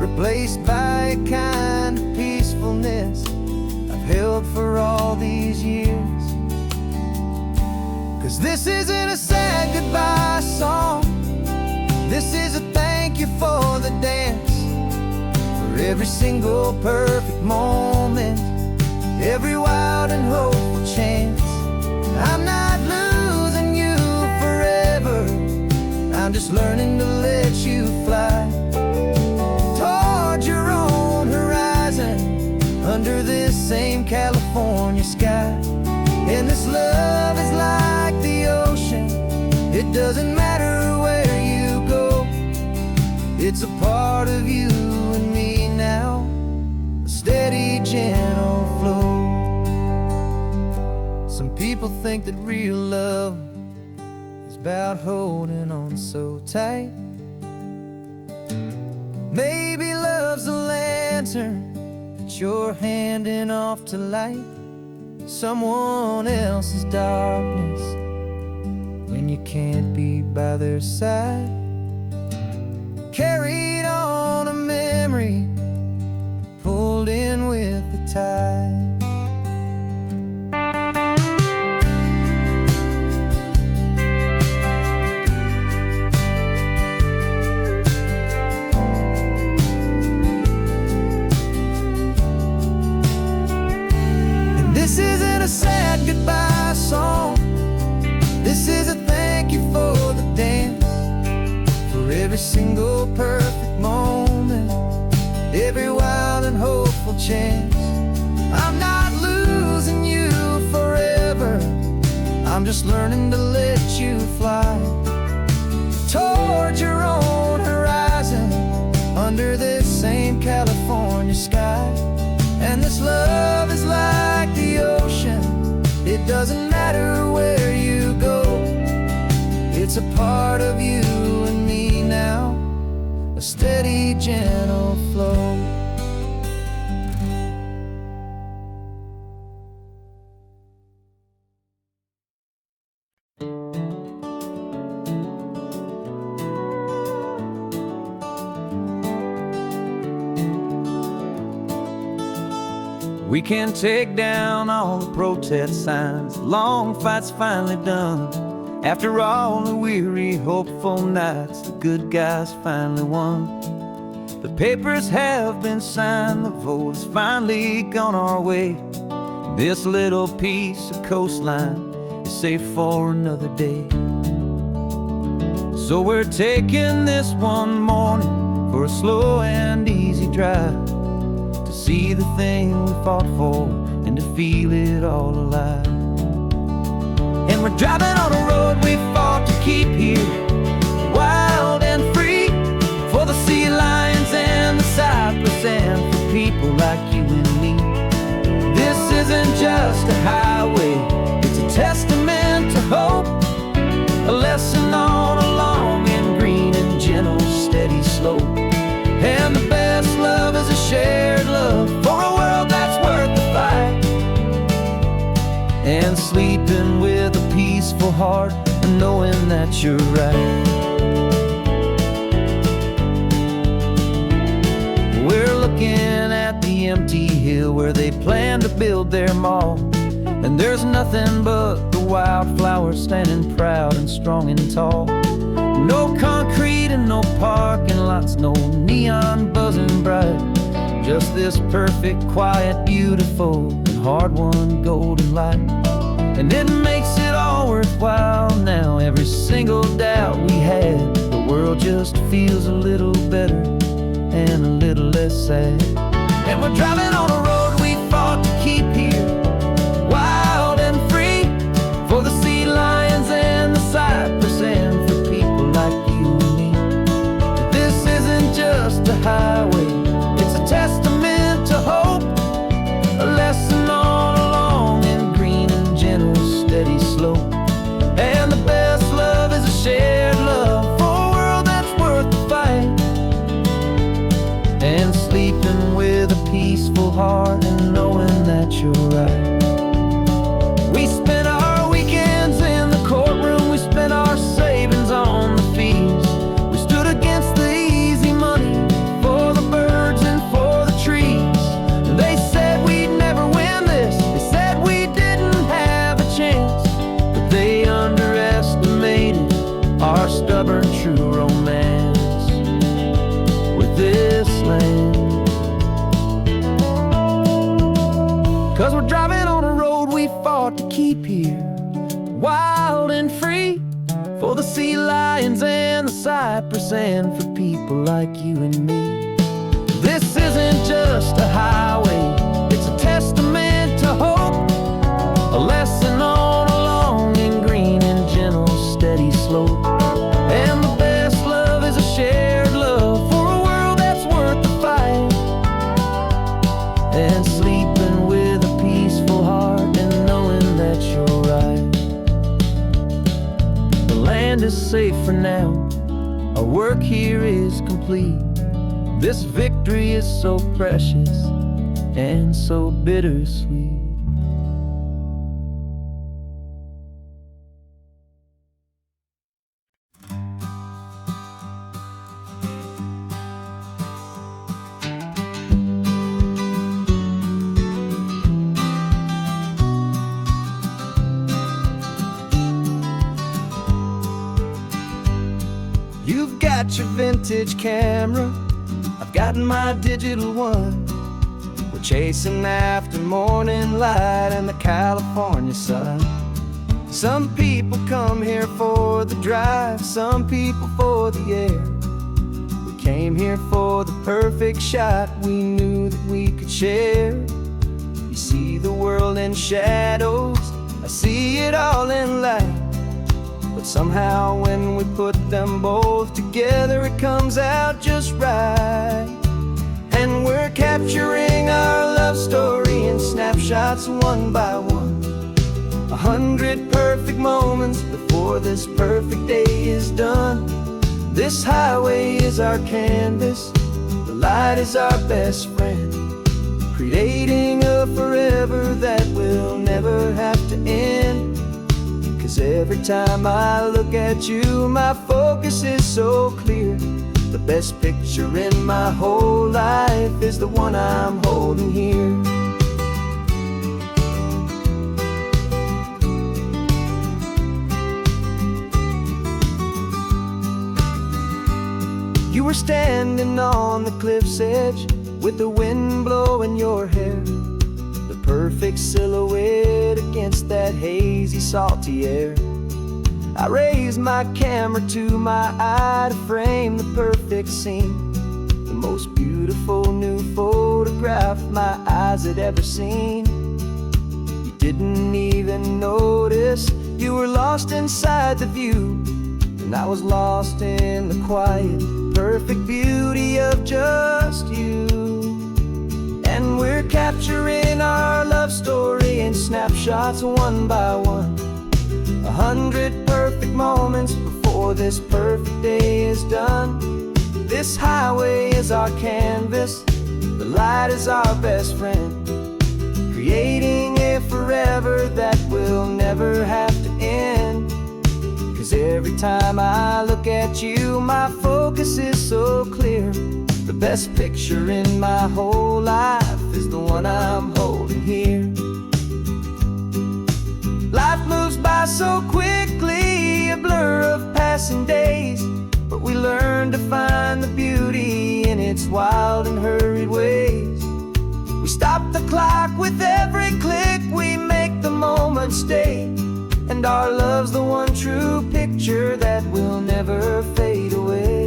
replaced by a kind of peacefulness I've held for all these years. 'Cause this isn't a sad goodbye song, this is a thank you for the dance, for every single perfect moment, every wild and hopeful chance. I'm not losing you forever, I'm just learning to let you fly towards your own horizon, under this same California sky. And this love is like the ocean, it doesn't matter where you go, it's a part of you and me now, a steady, gentle flow. Some people think that real love is about holding on so tight. Maybe love's a lantern that you're handing off to light someone else's darkness when you can't be by their side. Carried on a memory, pulled in with the tide. This isn't a sad goodbye song, this is a thank you for the dance, for every single perfect moment, every wild and hopeful chance. I'm not losing you forever, I'm just learning to let you fly towards your own horizon, under this same California sky. And this love is like the ocean, it doesn't matter where you go, it's a part of you and me now, a steady, gentle flow. We can take down all the protest signs. Long fight's finally done. After all the weary, hopeful nights, the good guys finally won. The papers have been signed, the vote has finally gone our way. This little piece of coastline is safe for another day. So we're taking this one morning for a slow and easy drive, to see the thing we fought for and to feel it all alive. And we're driving on a road we fought to keep here, wild and free, for the sea lions and the cypress and for people like you and me. This isn't just a highway, it's a testament to hope, a lesson on a long and green and gentle steady slope. And the best love is a shared love for a world that's worth the fight, and sleeping with a peaceful heart and knowing that you're right. We're looking at the empty hill where they plan to build their mall, and there's nothing but the wildflowers standing proud and strong and tall. No concrete and no parking lots, no neon buzzing bright, just this perfect, quiet, beautiful, and hard-won golden light. And it makes it all worthwhile now, every single doubt we had. The world just feels a little better and a little less sad. And we're driving on a road we fought to keep here, wild and free, for the sea lions and the cypress and for people like you and me. This isn't just a highway, it's a testament to hope, a lesson on a long and green and gentle steady slope. And the best love is a shared love for a world that's worth the fight, and sleeping with a peaceful heart and knowing that you're right. We spent our weekends in the courtroom, we spent our savings on the fees. We stood against the easy money for the birds and for the trees. They said we'd never win this, they said we didn't have a chance, but they underestimated our stubborn true romance with this land. 'Cause we're driving on a road we fought to keep here, wild and free, for the sea lions and the cypress and for people like you and me. This isn't just a highway, it's a testament to hope, a lesson on a long and green and gentle steady slope. And the best love is a shared love for a world that's worth the fight, and sleeping with a peaceful heart and knowing that you're right. The land is safe for now, our work here is complete. This victory is so precious and so bittersweet. You've got your vintage camera, I've got my digital one. We're chasing after morning light and the California sun. Some people come here for the drive, some people for the air. We came here for the perfect shot we knew that we could share. You see the world in shadows, I see it all in light, but somehow when we put them both together it comes out just right. And we're capturing our love story in snapshots one by one, 100 perfect moments before this perfect day is done. This highway is our canvas, the light is our best friend, creating a forever that will never have to end. 'Cause every time I look at you, my focus is so clear. The best picture in my whole life is the one I'm holding here. You were standing on the cliff's edge with the wind blowing your hair, the perfect silhouette against that hazy, salty air. I raised my camera to my eye to frame the perfect scene, the most beautiful new photograph my eyes had ever seen. You didn't even notice you were lost inside the view, and I was lost in the quiet, perfect beauty of just you. And we're capturing our love story in snapshots one by one, 100 perfect moments before this perfect day is done. This highway is our canvas, the light is our best friend, creating a forever that will never have to end. 'Cause every time I look at you, my focus is so clear. The best picture in my whole life is the one I'm holding here. Life moves by so quickly, a blur of passing days, but we learn to find the beauty in its wild and hurried ways. We stop the clock with every click, we make the moment stay, and our love's the one true picture that will never fade away.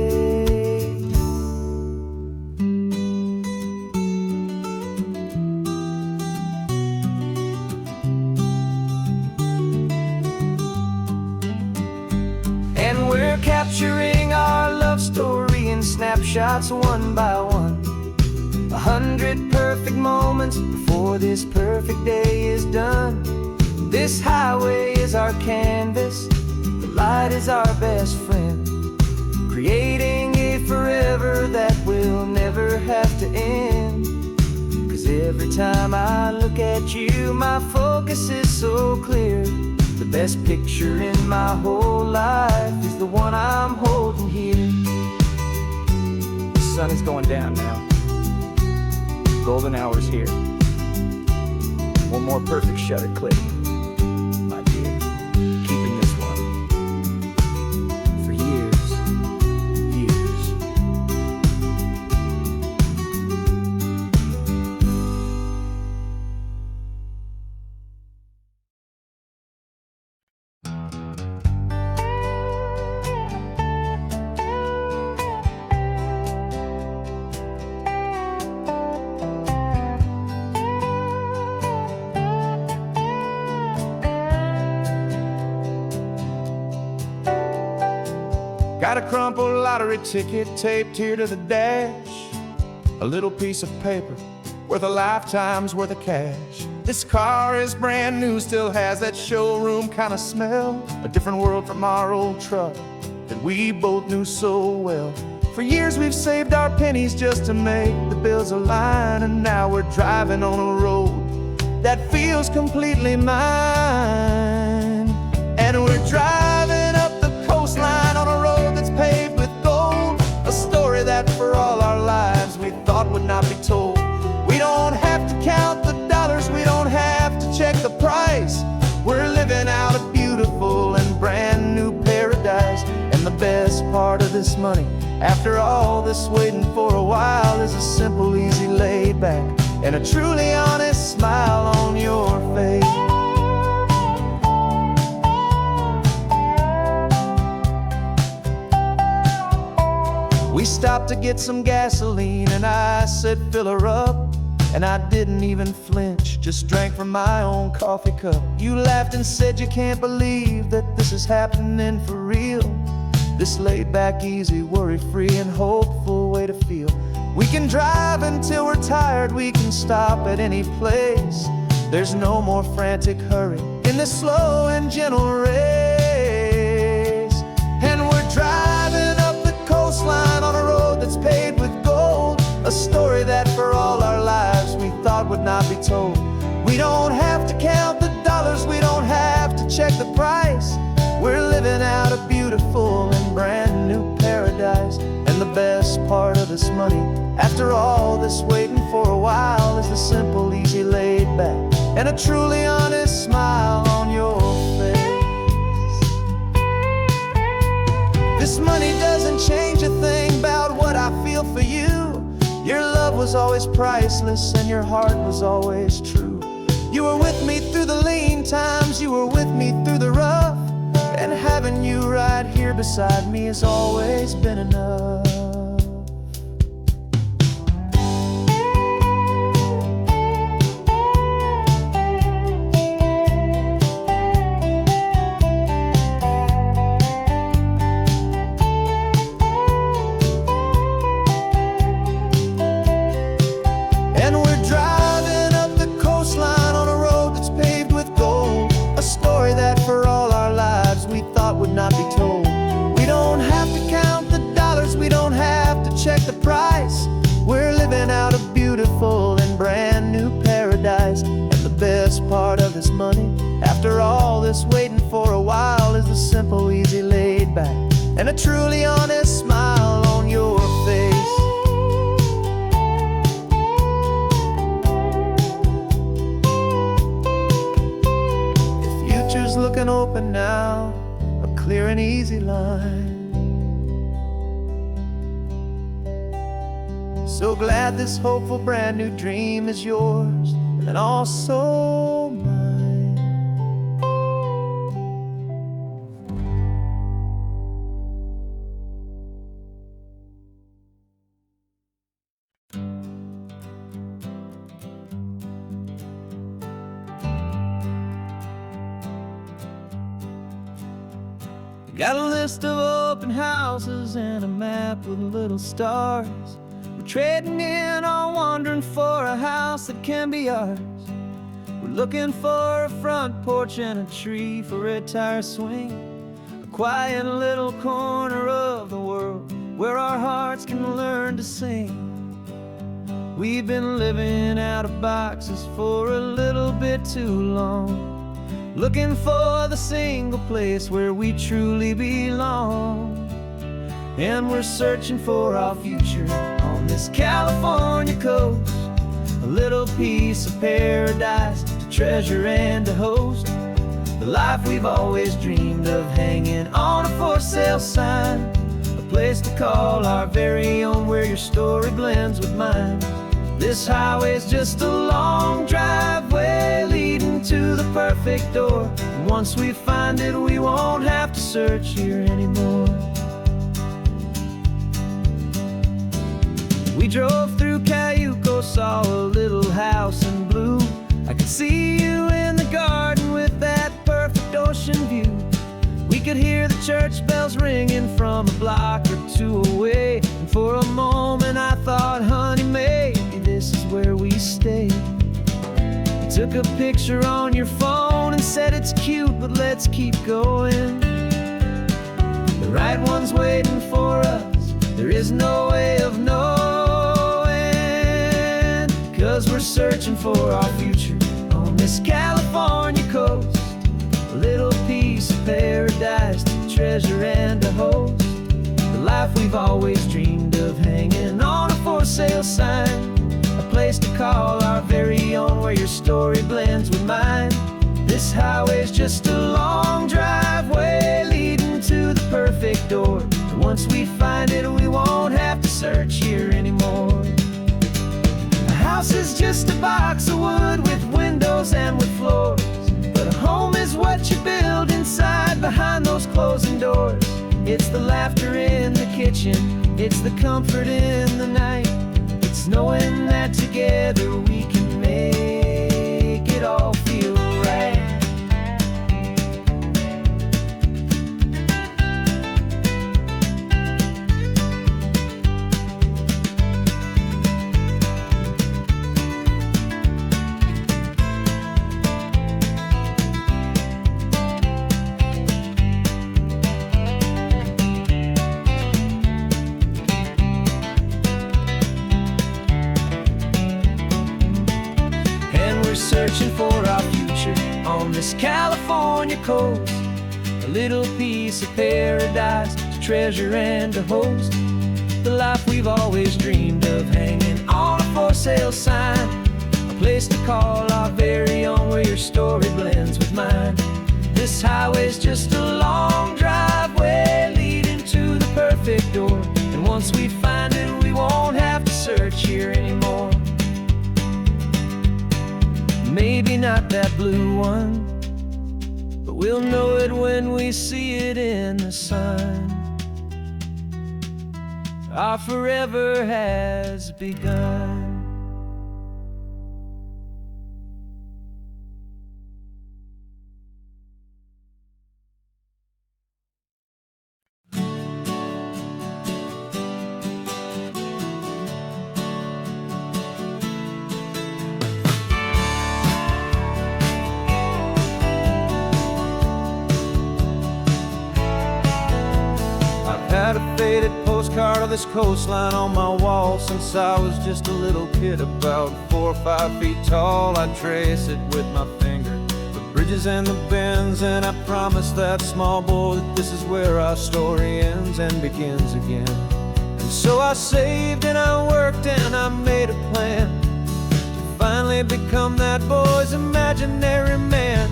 And we're capturing our love story in snapshots one by one, 100 perfect moments before this perfect day is done. This highway is our canvas, the light is our best friend, creating a forever that will never have to end. 'Cause every time I look at you, my focus is so clear. The best picture in my whole life is the one I'm holding here. The sun is going down now. Golden hour's here. One more perfect shutter click, my dear. Keeping this one for years, years. Got a crumpled lottery ticket taped here to the dash, a little piece of paper worth a lifetime's worth of cash. This car is brand new, still has that showroom kind of smell, a different world from our old truck that we both knew so well. For years we've saved our pennies just to make the bills align, and now we're driving on a road that feels completely mine. And we're driving up the coastline on a road that's paved with gold, a story that for all our lives we thought would not be told. We don't have to count the dollars, we don't have to check the price. We're living out a beautiful and brand new paradise. And the best part of this money, after all this waiting for a while, is a simple, easy, laid back, and a truly honest smile on your face. We stopped to get some gasoline, and I said, fill her up. And I didn't even flinch, just drank from my own coffee cup. You laughed and said you can't believe that this is happening for real. This laid back, easy, worry-free and hopeful way to feel. We can drive until we're tired, we can stop at any place. There's no more frantic hurry in this slow and gentle race. And we're driving up the coastline on a road that's paved with gold, a story that for all our lives we thought would not be told. We don't have to count the dollars, we don't have to check the price. We're living out a beautiful and brand new paradise. And the best part of this money, after all this waiting for a while, is the simple, easy, laid back, and a truly honest smile on your face. This money doesn't change a thing about what I feel for you. Your love was always priceless and your heart was always true. You were with me through the lean times, you were with me through the rough, and having you right here beside me has always been enough. And we're driving up the coastline on a road that's paved with gold, a story that for all our lives we thought would not be told. We don't have to count the dollars, we don't have to check the price. We're living out a beautiful and brand new paradise. And the best part of this money, after all this waiting for a while, is the simple, easy, laid back, and a truly honest smile on your face. Future's looking open now, a clear and easy line. So glad this hopeful brand new dream is yours and also mine. Got a list of open houses and a map with little stars. We're trading in our wandering for a house that can be ours. We're looking for a front porch and a tree for a tire swing, a quiet little corner of the world where our hearts can learn to sing. We've been living out of boxes for a little bit too long, looking for the single place where we truly belong. And we're searching for our future on this California coast, a little piece of paradise to treasure and to host, the life we've always dreamed of, hanging on a for sale sign, a place to call our very own where your story blends with mine. This highway's just a long driveway leading to the perfect door, and once we find it we won't have to search here anymore. We drove through Cayuco, saw a little house in blue. I could see you in the garden with that perfect ocean view. We could hear the church bells ringing from a block or two away, and for a moment I thought, honey, maybe this is where we stay. You took a picture on your phone and said it's cute, but let's keep going. The right one's waiting for us, there is no way of knowing, 'cause we're searching for our future on this California coast, a little piece of paradise to treasure and to host, the life we've always dreamed of, hanging on a for sale sign, a place to call our very own where your story blends with mine. This highway's just a long driveway leading to the perfect door, and once we find it we won't have to search here anymore. A house is just a box of wood with windows and with floors, but a home is what you build inside behind those closing doors. It's the laughter in the kitchen, it's the comfort in the night, it's knowing that together we can make it all feel right. Searching for our future on this California coast, a little piece of paradise to treasure and to host, the life we've always dreamed of, hanging on a for sale sign, a place to call our very own where your story blends with mine. This highway's just a long driveway leading to the perfect door, and once we find it won't have to search here anymore. Maybe not that blue one, but we'll know it when we see it in the sun. Our forever has begun. Had a faded postcard of this coastline on my wall since I was just a little kid, about 4 or 5 feet tall. I trace it with my finger, the bridges and the bends, and I promise that small boy that this is where our story ends and begins again. And so I saved and I worked and I made a plan to finally become that boy's imaginary man.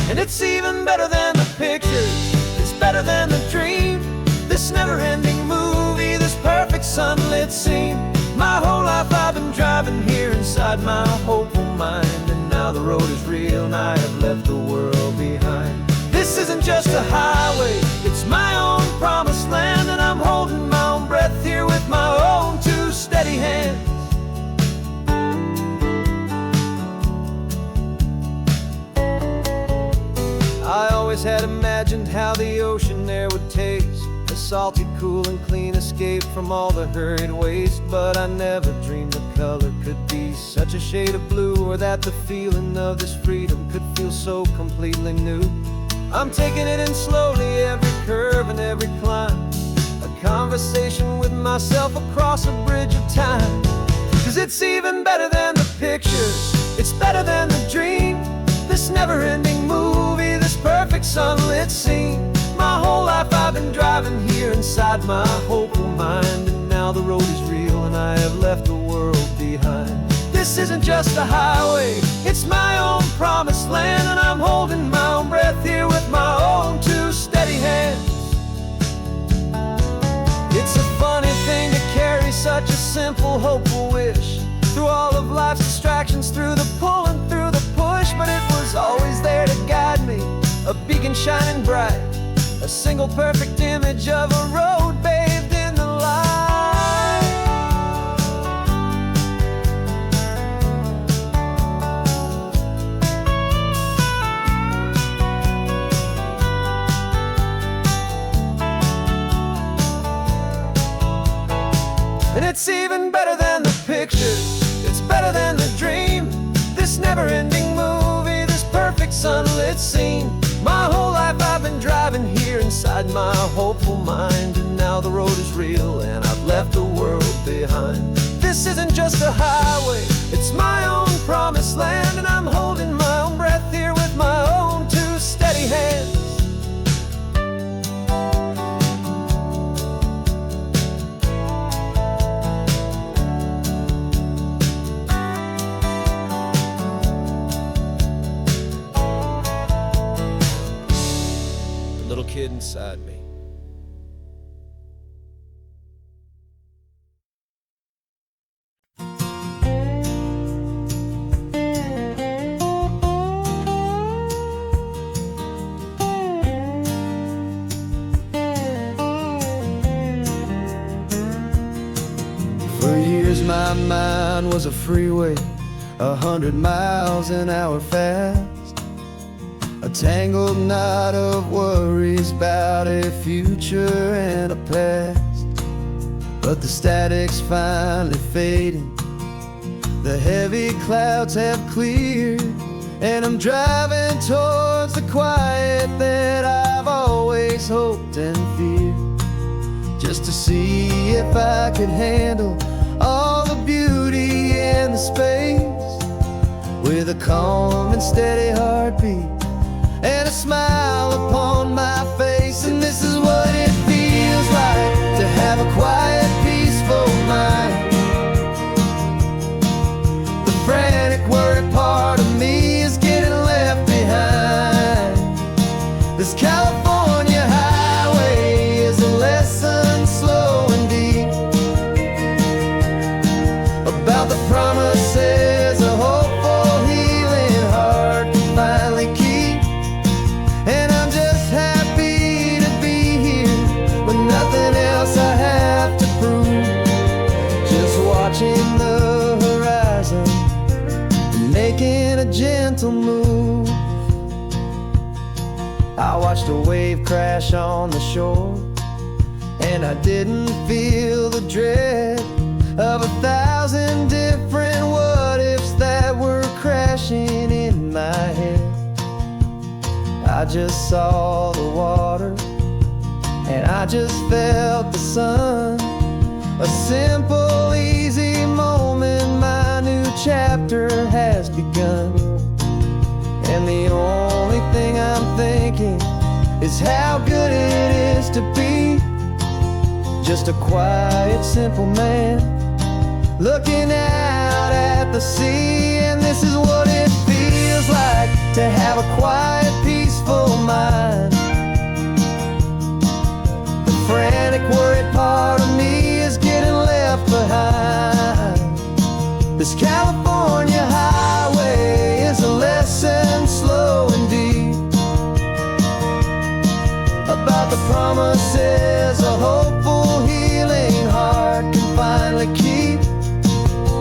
And it's even better than the pictures, it's better than the dream. This never-ending movie, this perfect sunlit scene. My whole life I've been driving here inside my hopeful mind, and now the road is real and I have left the world behind. This isn't just a highway, it's my own promised land, and I'm holding my own breath here with my own 2 steady hands. I always had imagined how the ocean air would taste, a salty, cool and clean escape from all the hurried waste. But I never dreamed the color could be such a shade of blue, or that the feeling of this freedom could feel so completely new. I'm taking it in slowly, every curve and every climb, a conversation with myself across a bridge of time. 'Cause it's even better than the pictures, it's better than the dream. This never-ending movie, this perfect sunlit scene. My whole life I've been driving here inside my hopeful mind, and now the road is real and I have left the world behind. This isn't just a highway, it's my own promised land, and I'm holding my own breath here with my own 2 steady hands. It's a funny thing to carry such a simple, hopeful wish through all of life's distractions, through the pull and through the push. But it was always there to guide me, a beacon shining bright, a single perfect image of a road bathed in the light. And it's even better than the pictures, it's better than the dream. This never-ending movie, this perfect sunlit scene. My whole life I've been driving here inside my hopeful mind, and now the road is real and I've left the world behind. This isn't just a highway, it's my own promised land, and I'm holding my own breath here with my own 2 steady hands. Little kid inside me. For years my mind was a freeway, 100 miles an hour fast, a tangled knot of worries about a future and a past. But the static's finally fading, the heavy clouds have cleared, and I'm driving towards the quiet that I've always hoped and feared, just to see if I could handle all the beauty and the space, with a calm and steady heartbeat and a smile upon my face. And this is what it feels like to have a quiet, peaceful mind. The frantic, worried part of me is getting left behind. This California highway is a lesson slow and deep. watching the horizon, making a gentle move. I watched a wave crash on the shore, and I didn't feel the dread of 1,000 different what-ifs that were crashing in my head. I just saw the water, and I just felt the sun. A simple, easy moment, my new chapter has begun. And the only thing I'm thinking is how good it is to be just a quiet, simple man looking out at the sea. And this is what it feels like to have a quiet, peaceful mind. The frantic, worried part of me is getting left behind. This California highway is a lesson, slow and deep, about the promises a hopeful, healing heart can finally keep.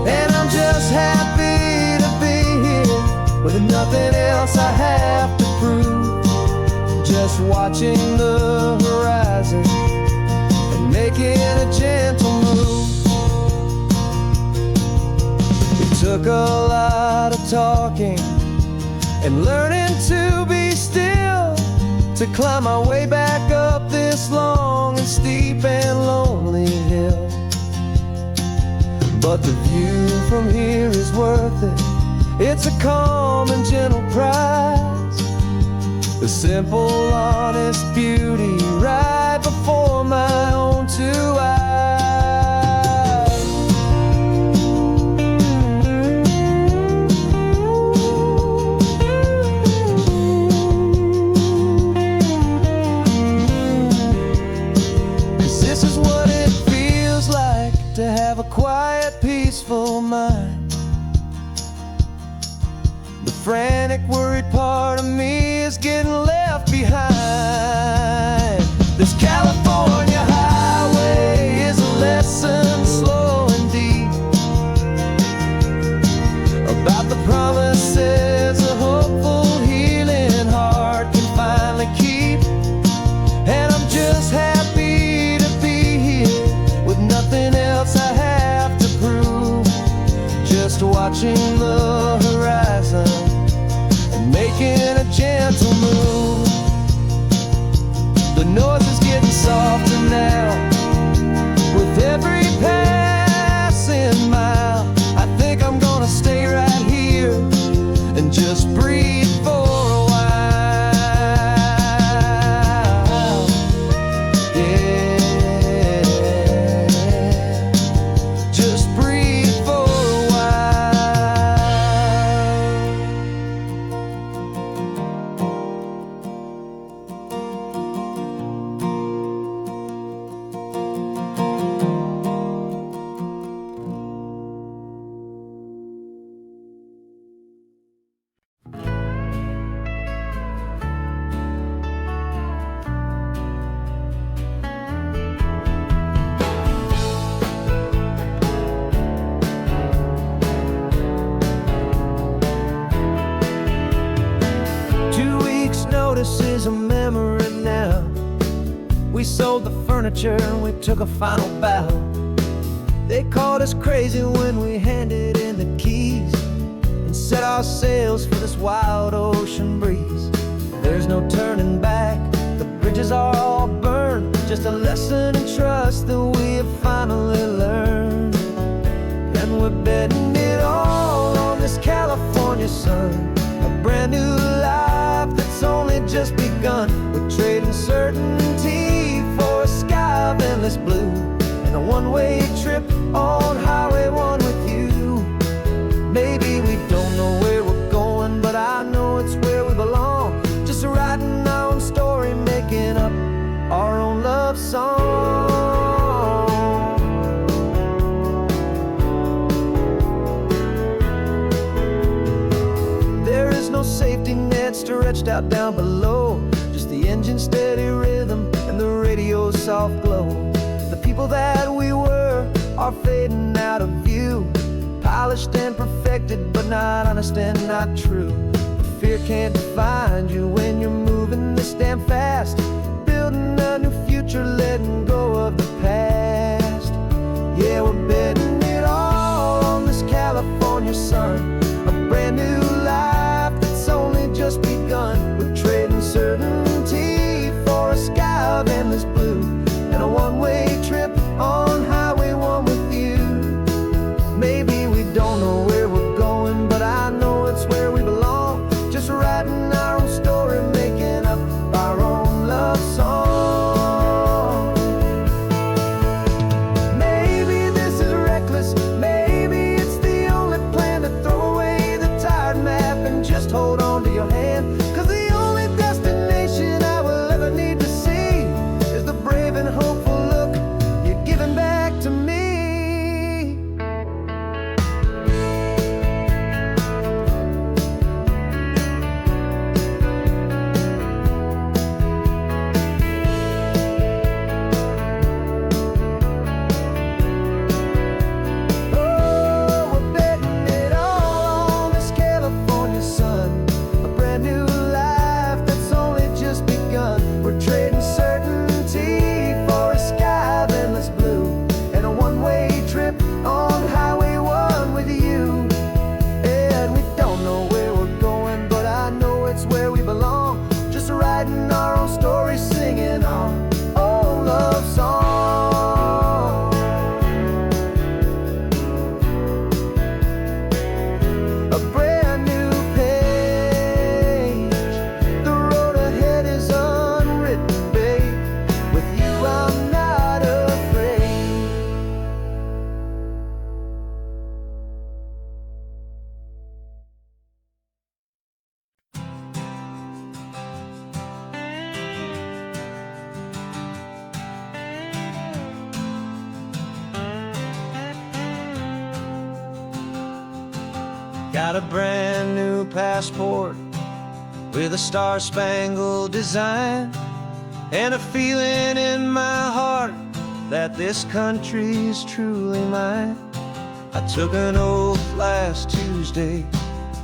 And I'm just happy to be here with nothing else I have to prove, just watching the horizon and making a gentle move. It took a lot of talking and learning to be still to climb my way back up this long and steep and lonely hill. But the view from here is worth it. It's a calm and gentle prize, the simple, honest beauty right before my own two eyes. To have a quiet, peaceful mind. The frantic, worried part of me is getting left behind. This California highway is a lesson, slow and deep, about the promises a hopeful, healing heart can finally keep. And I'm just happy to be here with nothing else I have to prove, just watching the horizon and making a gentle move. The noise is getting softer now with every passing mile. I think I'm gonna stay right here and just breathe for a while. Yeah. This is a memory now. We sold the furniture and we took a final bow. They called us crazy when we handed in the keys and set our sails for this wild ocean breeze. There's no turning back, the bridges are all burned, just a lesson in trust that we have finally learned. And we're betting it all on this California sun, a brand new life that's only just begun. We're trading certainty for a sky of endless blue and a one-way trip on Highway 1 with you. Maybe we don't know where we're going, but I know it's where we belong, just writing our own story, making up our own love song. There is no safety net stretched out down below, just the engine's steady rhythm and the radio's soft glow. The people that we were are fading out of view. polished and perfected, but not honest and not true. Fear can't find you when you're moving this damn fast, building a new future, letting go of the past. Yeah, we're betting it all on this California sun, a brand new life that's only just begun. We're trading certainty for a sky of endless blue, and a one-way trip on Highway 1 with you. Maybe we don't know where we're going, but I know it's where we belong. Just writing our own story, making up our own love song. Maybe this is reckless, maybe it's the only plan to throw away the tired map and just hold on to your hand. 'Cause the only destination I will ever need to see is the brave and hopeful look you're giving back to me. Oh, we're betting it all on this California sun, a brand new life that's only just begun. We're trading certainty for a sky of endless blue, and a one-way trip on Highway 1 with you. And we don't know where we're going, but I know it's where we belong. Just writing our own story, singing our own love song. A brand new page, the road ahead is unwritten, babe. With you I'm not afraid. Got a brand new passport with a star-spangled design, and a feeling in my heart that this country's truly mine. I took an oath last Tuesday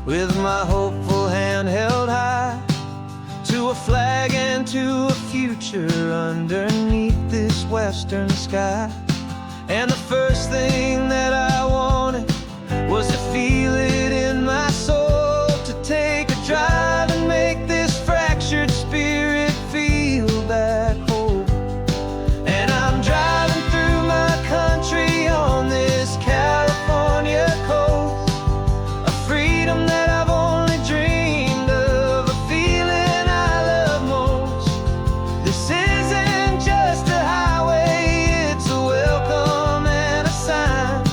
with my hopeful hand held high, to a flag and to a future underneath this western sky. And the first thing that I wanted was to feel it in my soul, to take a drive and make this fractured spirit feel back home. And I'm driving through my country on this California coast, a freedom that I've only dreamed of, a feeling I love most. This isn't just a highway, it's a welcome and a sign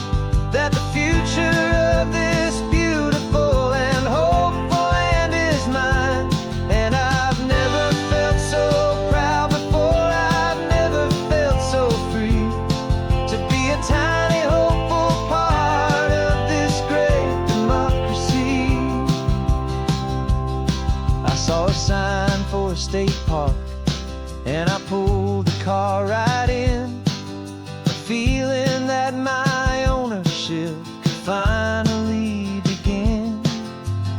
that the future of this beautiful and hopeful land is mine. And I've never felt so proud before, I've never felt so free, to be a tiny hopeful part of this great democracy. I saw a sign for a state park, and I pulled the car right in, a feeling that my ownership could finally begin.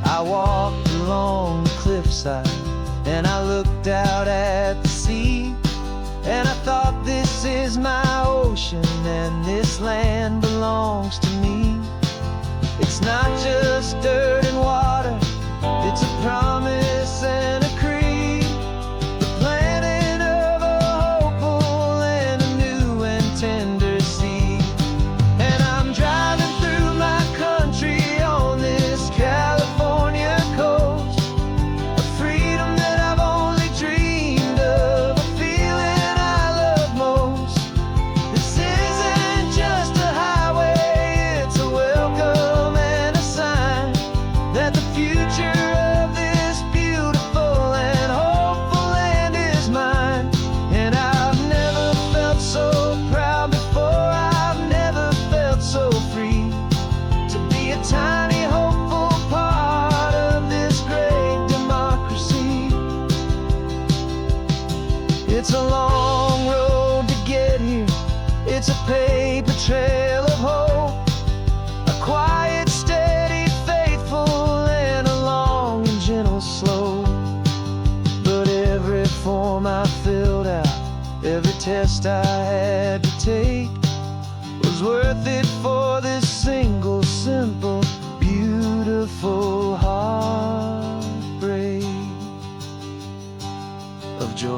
I walked along the cliffside and I looked out at the sea, and I thought, this is my ocean and this land belongs to me. It's not just dirt and water, it's a promise and a creed, the planting of a hopeful and a new and tender seed. And I'm driving through my country on this California coast, a freedom that I've only dreamed of, a feeling I love most. This isn't just a highway, it's test I had to take was worth it for this single, simple, beautiful heartbreak of joy.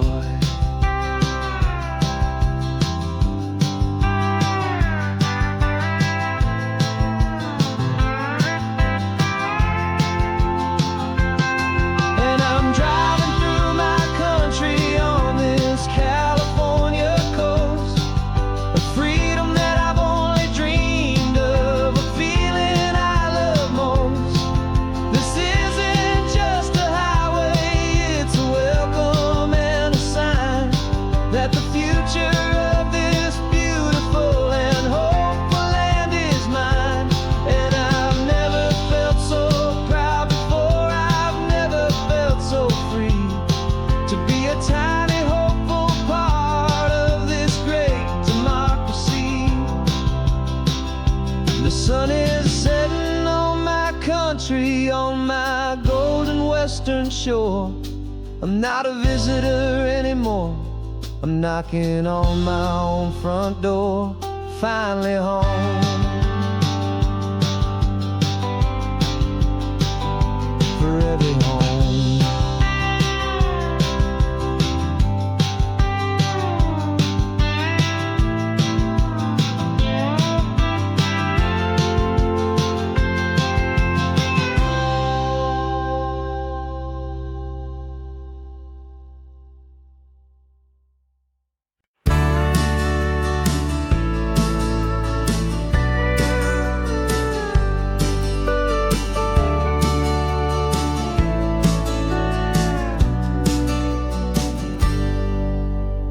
On my golden western shore, I'm not a visitor anymore. I'm knocking on my own front door, finally home. For every home.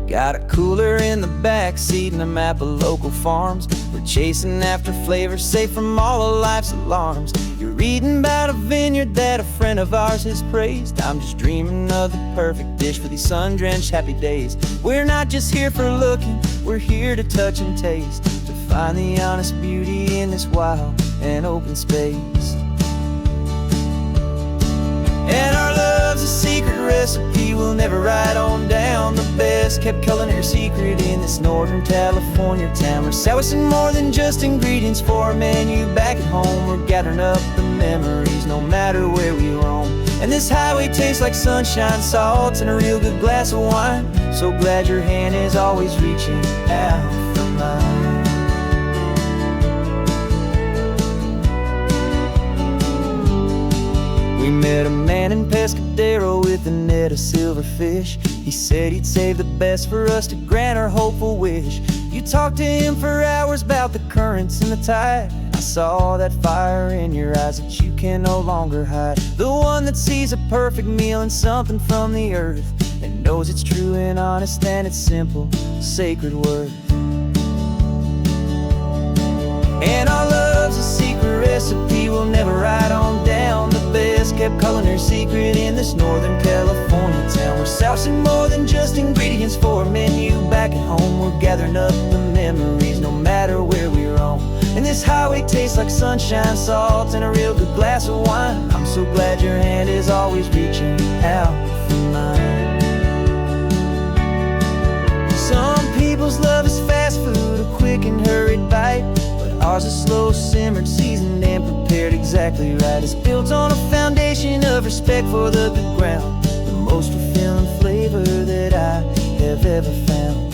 Got a cooler in the back seat and a map of local farms. We're chasing after flavors safe from all of life's alarms. You're reading about a vineyard that a friend of ours has praised. I'm just dreaming of the perfect dish for these sun-drenched happy days. We're not just here for looking, we're here to touch and taste, to find the honest beauty in this wild and open space. And our love's a secret recipe we'll never write on down. The best kept culinary secret in this Northern California town. We're sourcing more than just ingredients for a menu back at home. We're gathering up the memories no matter where we roam. And this highway tastes like sunshine, salt, and a real good glass of wine. So glad your hand is always reaching out for mine. We met a man in Pescadero with a net of silverfish. He said he'd save the best for us to grant our hopeful wish. You talked to him for hours about the currents and the tide. I saw that fire in your eyes that you can no longer hide. The one that sees a perfect meal in something from the earth, and knows it's true and honest and it's simple, sacred worth. And our love's a secret recipe we'll never write on down. The best kept culinary secret in this Northern California town. We're sourcing more than just ingredients for a menu back at home. We're gathering up the memories no matter where we roam. And this highway tastes like sunshine, salt, and a real good glass of wine. I'm so glad your hand is always reaching out for mine. Some people's love is fast food, a quick and hurried bite. Ours is slow simmered, seasoned and prepared exactly right. It's built on a foundation of respect for the good ground, the most fulfilling flavor that I have ever found.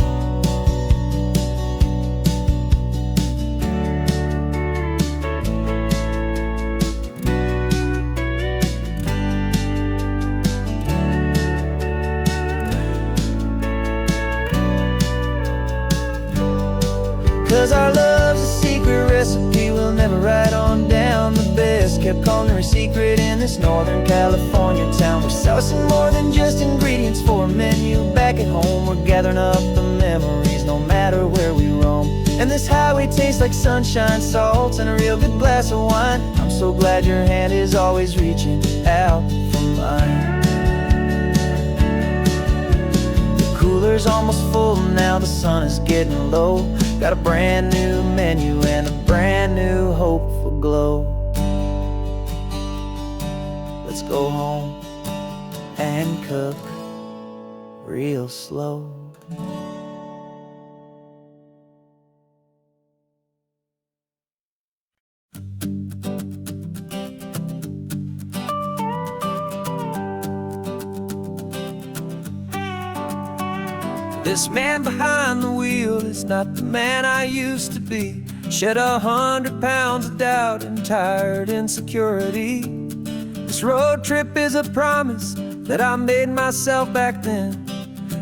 'Cause our love's a secret recipe we'll never write on down. The best kept culinary secret in this Northern California town. We're sourcing more than just ingredients for a menu back at home. We're gathering up the memories no matter where we roam. And this highway tastes like sunshine, salt, and a real good glass of wine. I'm so glad your hand is always reaching out for mine. The cooler's almost full now, the sun is getting low. Got a brand new menu and a brand new hopeful glow. Let's go home and cook real slow. This man behind the wheel is not the man I used to be. Shed 100 pounds of doubt and tired insecurity. This road trip is a promise that I made myself back then,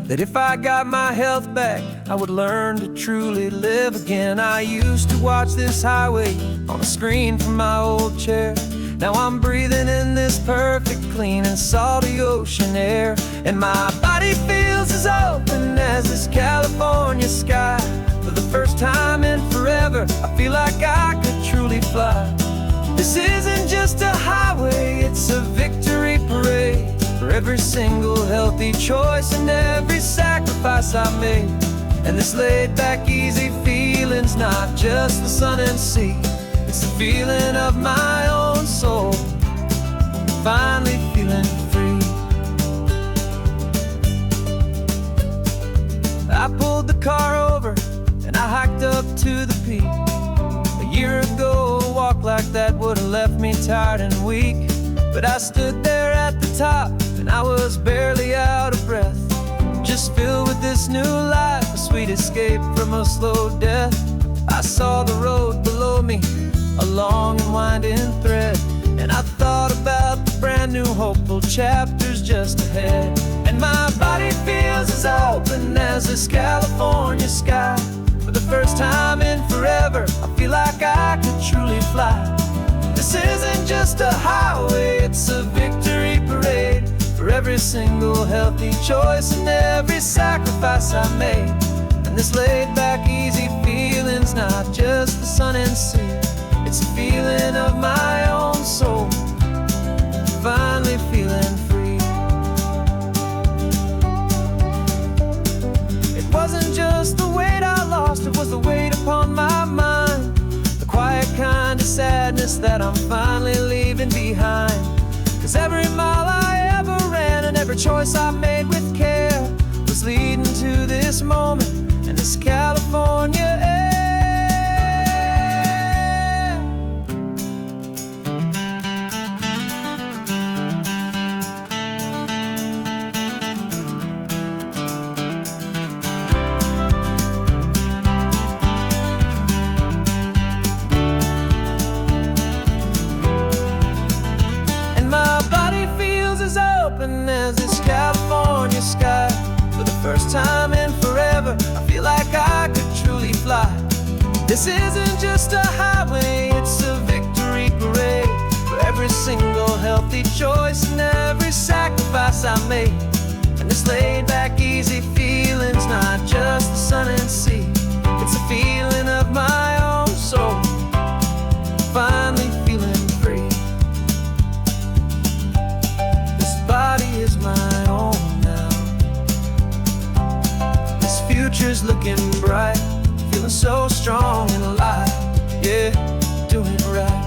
that if I got my health back, I would learn to truly live again. I used to watch this highway on a screen from my old chair. Now I'm breathing in this perfect, clean and salty ocean air. And my body feels as open as this California sky. For the first time in forever, I feel like I could truly fly. This isn't just a highway, it's a victory parade. For every single healthy choice and every sacrifice I made. And this laid back easy feeling's not just the sun and sea. It's the feeling of my own soul, finally feeling free. I pulled the car over and I hiked up to the peak. A year ago, a walk like that would have left me tired and weak. But I stood there at the top and I was barely out of breath, just filled with this new life, a sweet escape from a slow death. I saw the road below me, a long and winding thread, and I thought about the brand new hopeful chapters just ahead. And my body feels as open as this California sky. For the first time in forever, I feel like I could truly fly. This isn't just a highway, it's a victory parade. For every single healthy choice and every sacrifice I made. And this laid back easy feeling's not just the sun and sea. It's a feeling of my own soul, finally feeling free. It wasn't just the weight I lost, it was the weight upon my mind. The quiet kind of sadness that I'm finally leaving behind. 'Cause every mile I ever ran and every choice I made with care was leading to this moment and this California air. As this California sky. For the first time in forever, I feel like I could truly fly. This isn't just a highway, it's a victory parade. For every single healthy choice and every sacrifice I made. And this laid back easy feeling's not just the sun and sea. It's a feeling of my own soul, finally feeling free. Body is my own now. This future's looking bright, feeling so strong and alive. Yeah, doing it right.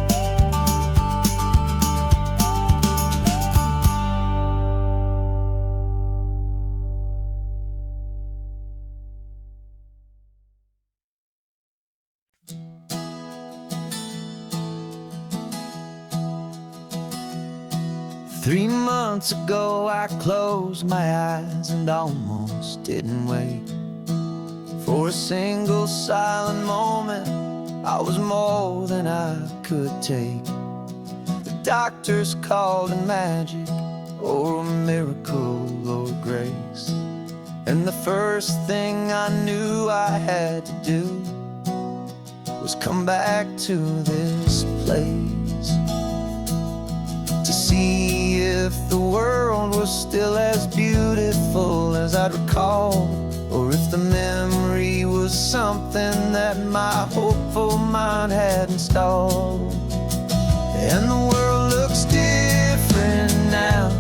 3 months ago I closed my eyes and almost didn't wait for a single silent moment. I was more than I could take. The doctors called it magic or a miracle or grace. And the first thing I knew I had to do was come back to this place, to see if the world was still as beautiful as I'd recall, or if the memory was something that my hopeful mind had installed. And the world looks different now,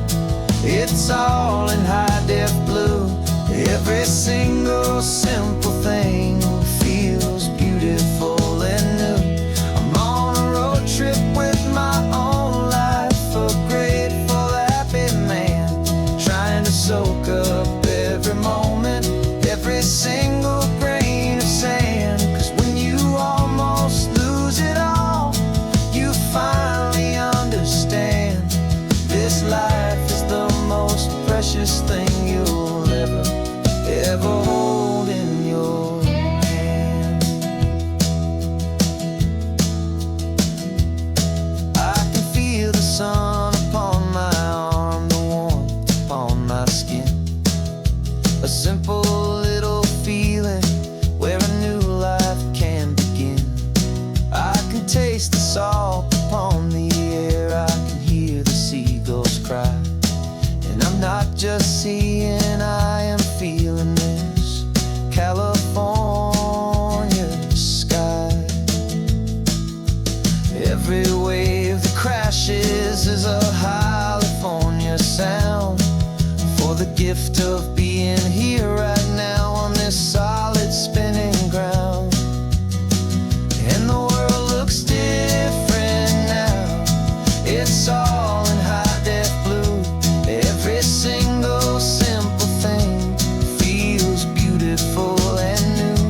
it's all in high-def blue. Every single simple thing feels beautiful and new. I'm on a road trip with my own life, a grateful, happy man, trying to soak up every moment, every single grain of sand. 'Cause when you almost lose it all, you finally understand this life is the most precious thing you'll ever hold. Every wave that crashes is a California sound. For the gift of being here right now on this solid spinning ground. And the world looks different now. It's all in high def blue. Every single simple thing feels beautiful and new.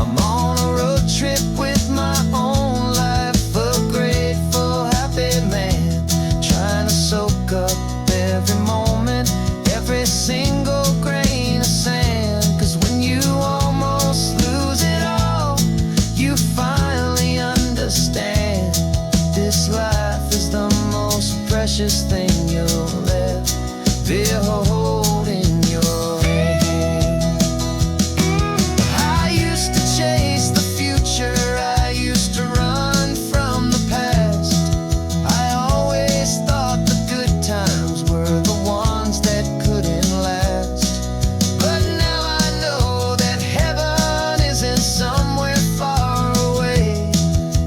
I'm on a road trip with my own life, a grateful, happy man, trying to soak up every moment, every single grain of sand. 'Cause when you almost lose it all, you finally understand this life is the most precious thing you'll ever hold in your hand. I used to chase the future, I used to run from the past. I always thought the good times were the ones that couldn't last. But now I know that heaven isn't somewhere far away.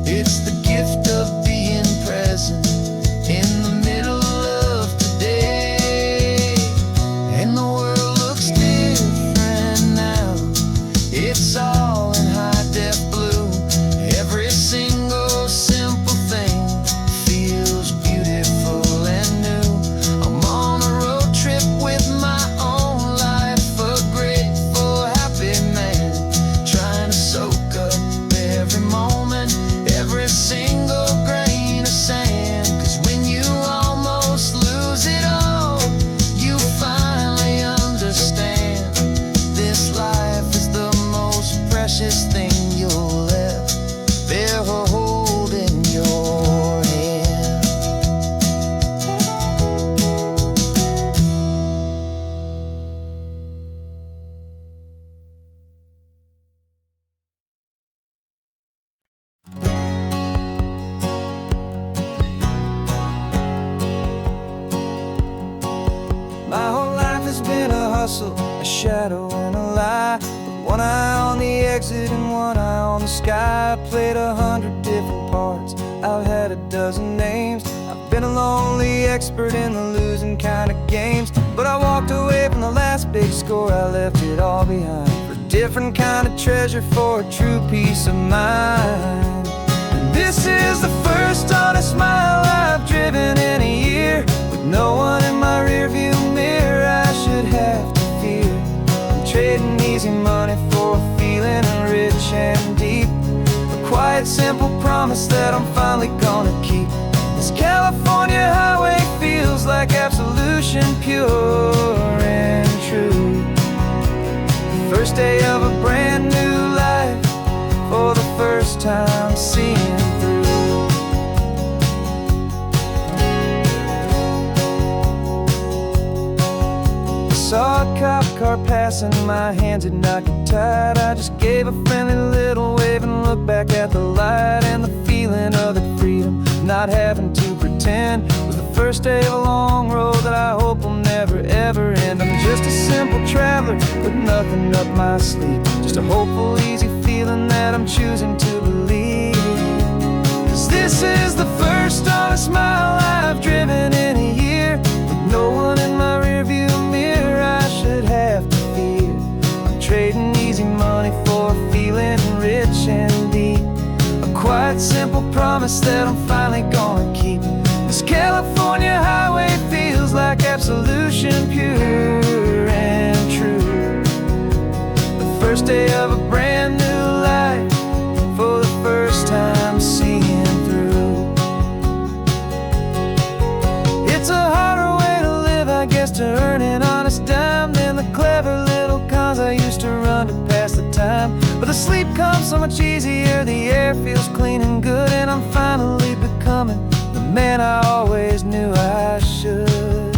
It's the gift of being present in the middle of today. And the world looks different now. It's all in high def blue. Every single simple thing feels beautiful and new. I'm on a road trip with my own life, a grateful, happy man, trying to soak up every moment, every single grain of sand. 'Cause when you almost lose it all, you finally understand this life is the most precious thing you'll ever hold in your hand. My whole life has been a hustle, a shadow and a lie. With one eye on the exit and one eye on the sky. I played 100 different parts, I've had a dozen names. I've been a lonely expert in the losing kind of games. But I walked away from the last big score, I left it all behind for a different kind of treasure, for a true peace of mind. And this is the first honest mile I've driven in a year, with no one in my rearview mirror I should have to fear. I'm trading easy money for a feeling rich and deep, a quiet, simple promise that I'm finally gonna keep. This California highway feels like absolution, pure and true. The first day of a brand new life, for the first time seeing through. Saw a cop car passing, my hands had not got tied. I just gave a friendly little wave and looked back at the light. And the feeling of the freedom, not having to pretend, was the first day of a long road that I hope will never ever end. I'm just a simple traveler with nothing up my sleeve, just a hopeful, easy feeling that I'm choosing to believe. 'Cause this is the first honest mile I've driven in a year, with no one in my rearview mirror I should have to fear. I'm trading easy money for a feeling rich and deep, a quiet, simple promise that I'm finally gonna keep. This California highway feels like absolution, pure and true. The first day of a brand new life, for the first time seeing through. It's a harder way to live, I guess, to earn an honest dime than the clever little cons I used to run to pass the time. But the sleep comes so much easier, the air feels clean and good, and I'm finally becoming the man I always knew I should.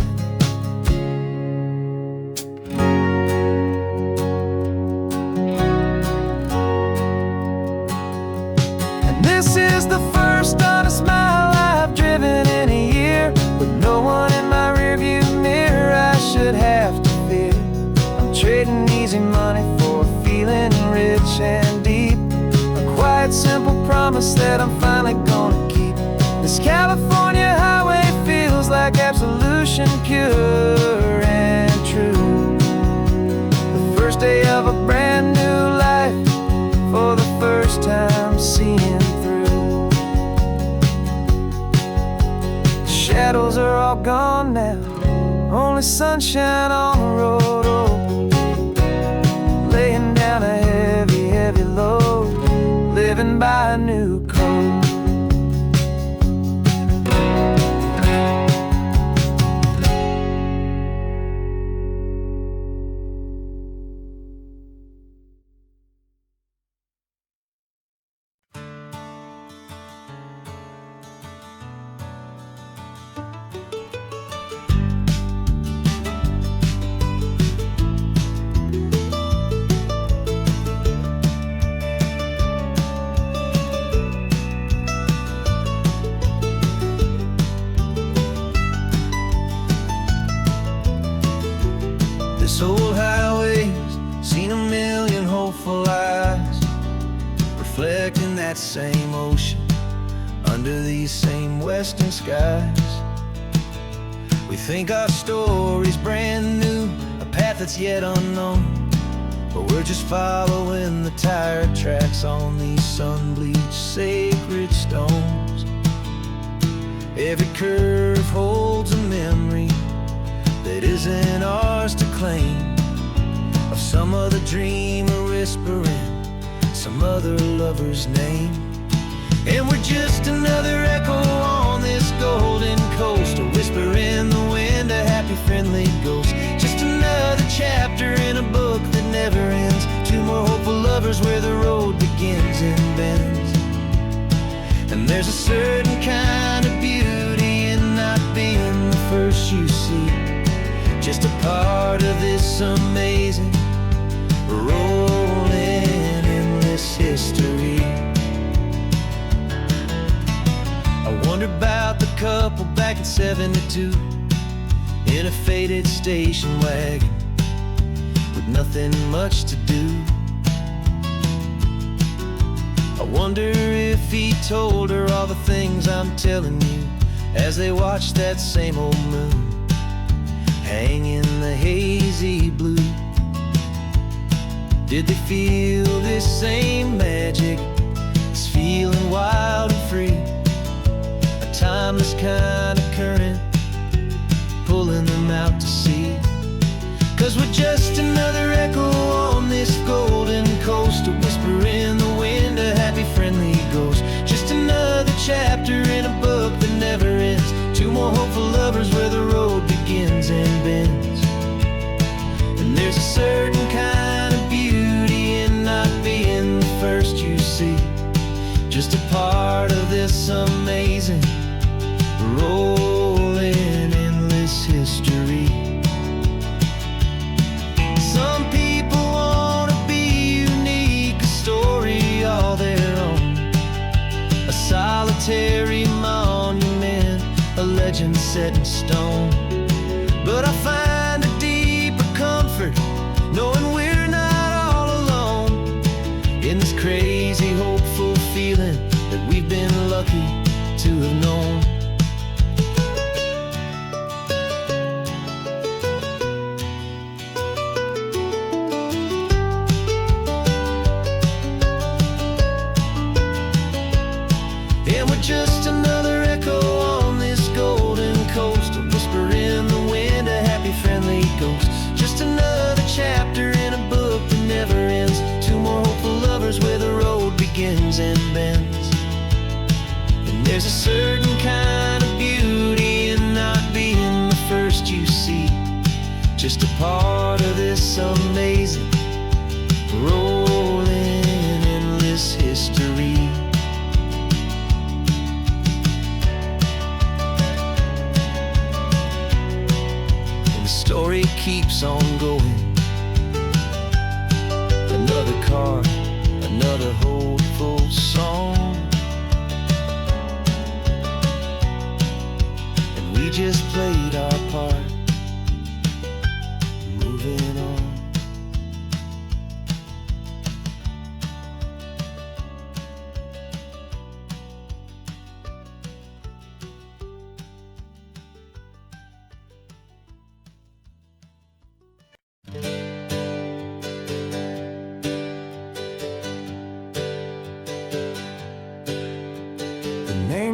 And this is the first honest mile I've driven in a year, with no one in my rearview mirror I should have to fear. I'm trading easy money for a feeling rich and deep, a quiet, simple promise that I'm finally gonna keep. This California highway feels like absolution, pure and true. The first day of a brand new life, for the first time seeing through. The shadows are all gone now, only sunshine on the road. Oh, laying down a heavy, heavy load, living by a new code. This old highway's seen a million hopeful eyes, reflecting that same ocean under these same western skies. We think our story's brand new, a path that's yet unknown, but we're just following the tire tracks on these sun-bleached sacred stones. Every curve holds a memory that isn't ours to claim, of some other dreamer whispering some other lover's name. And we're just another echo on this golden coast, a whisper in the wind, a happy friendly ghost. Just another chapter in a book that never ends, two more hopeful lovers where the road begins and bends. And there's a certain kind of beauty in not being the first you see, just a part of this amazing, rolling, endless history. I wonder about the couple back in '72 in a faded station wagon with nothing much to do. I wonder if he told her all the things I'm telling you as they watched that same old moon hang in the hazy blue. Did they feel this same magic, this feeling wild and free, a timeless kind of current pulling them out to sea? 'Cause we're just another echo on this golden coast, a whisper in the wind, a happy friendly ghost. Just another chapter in a book that never ends, two more hopeful lovers where the road begins and bends. And there's a certain kind of beauty in not being the first you see, just a part of this amazing, rolling, endless history. Some people want to be unique, a story all their own, a solitary monument, a legend set in stone. But I find a deeper comfort knowing we're not all alone in this crazy, hopeful feeling that we've been lucky to have known. And we're just another echo on this golden coast, a whisper in the wind, a happy friendly ghost. Just another chapter in a book that never ends, two more hopeful lovers where the road begins and bends. And there's a certain kind of beauty in not being the first you see, just a part of this amazing, rolling, endless history. Story keeps on going. Another car, another hopeful song, and we just played our part, moving on.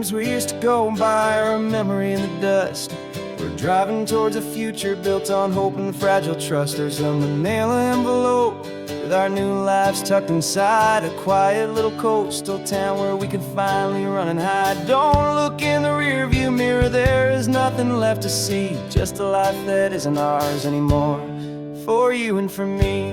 dreams we used to go by are a memory in the dust. We're driving towards a future built on hope and fragile trust. There's a manila envelope with our new lives tucked inside, a quiet little coastal town where we can finally run and hide. Don't look in the rearview mirror, there is nothing left to see, just a life that isn't ours anymore, for you and for me.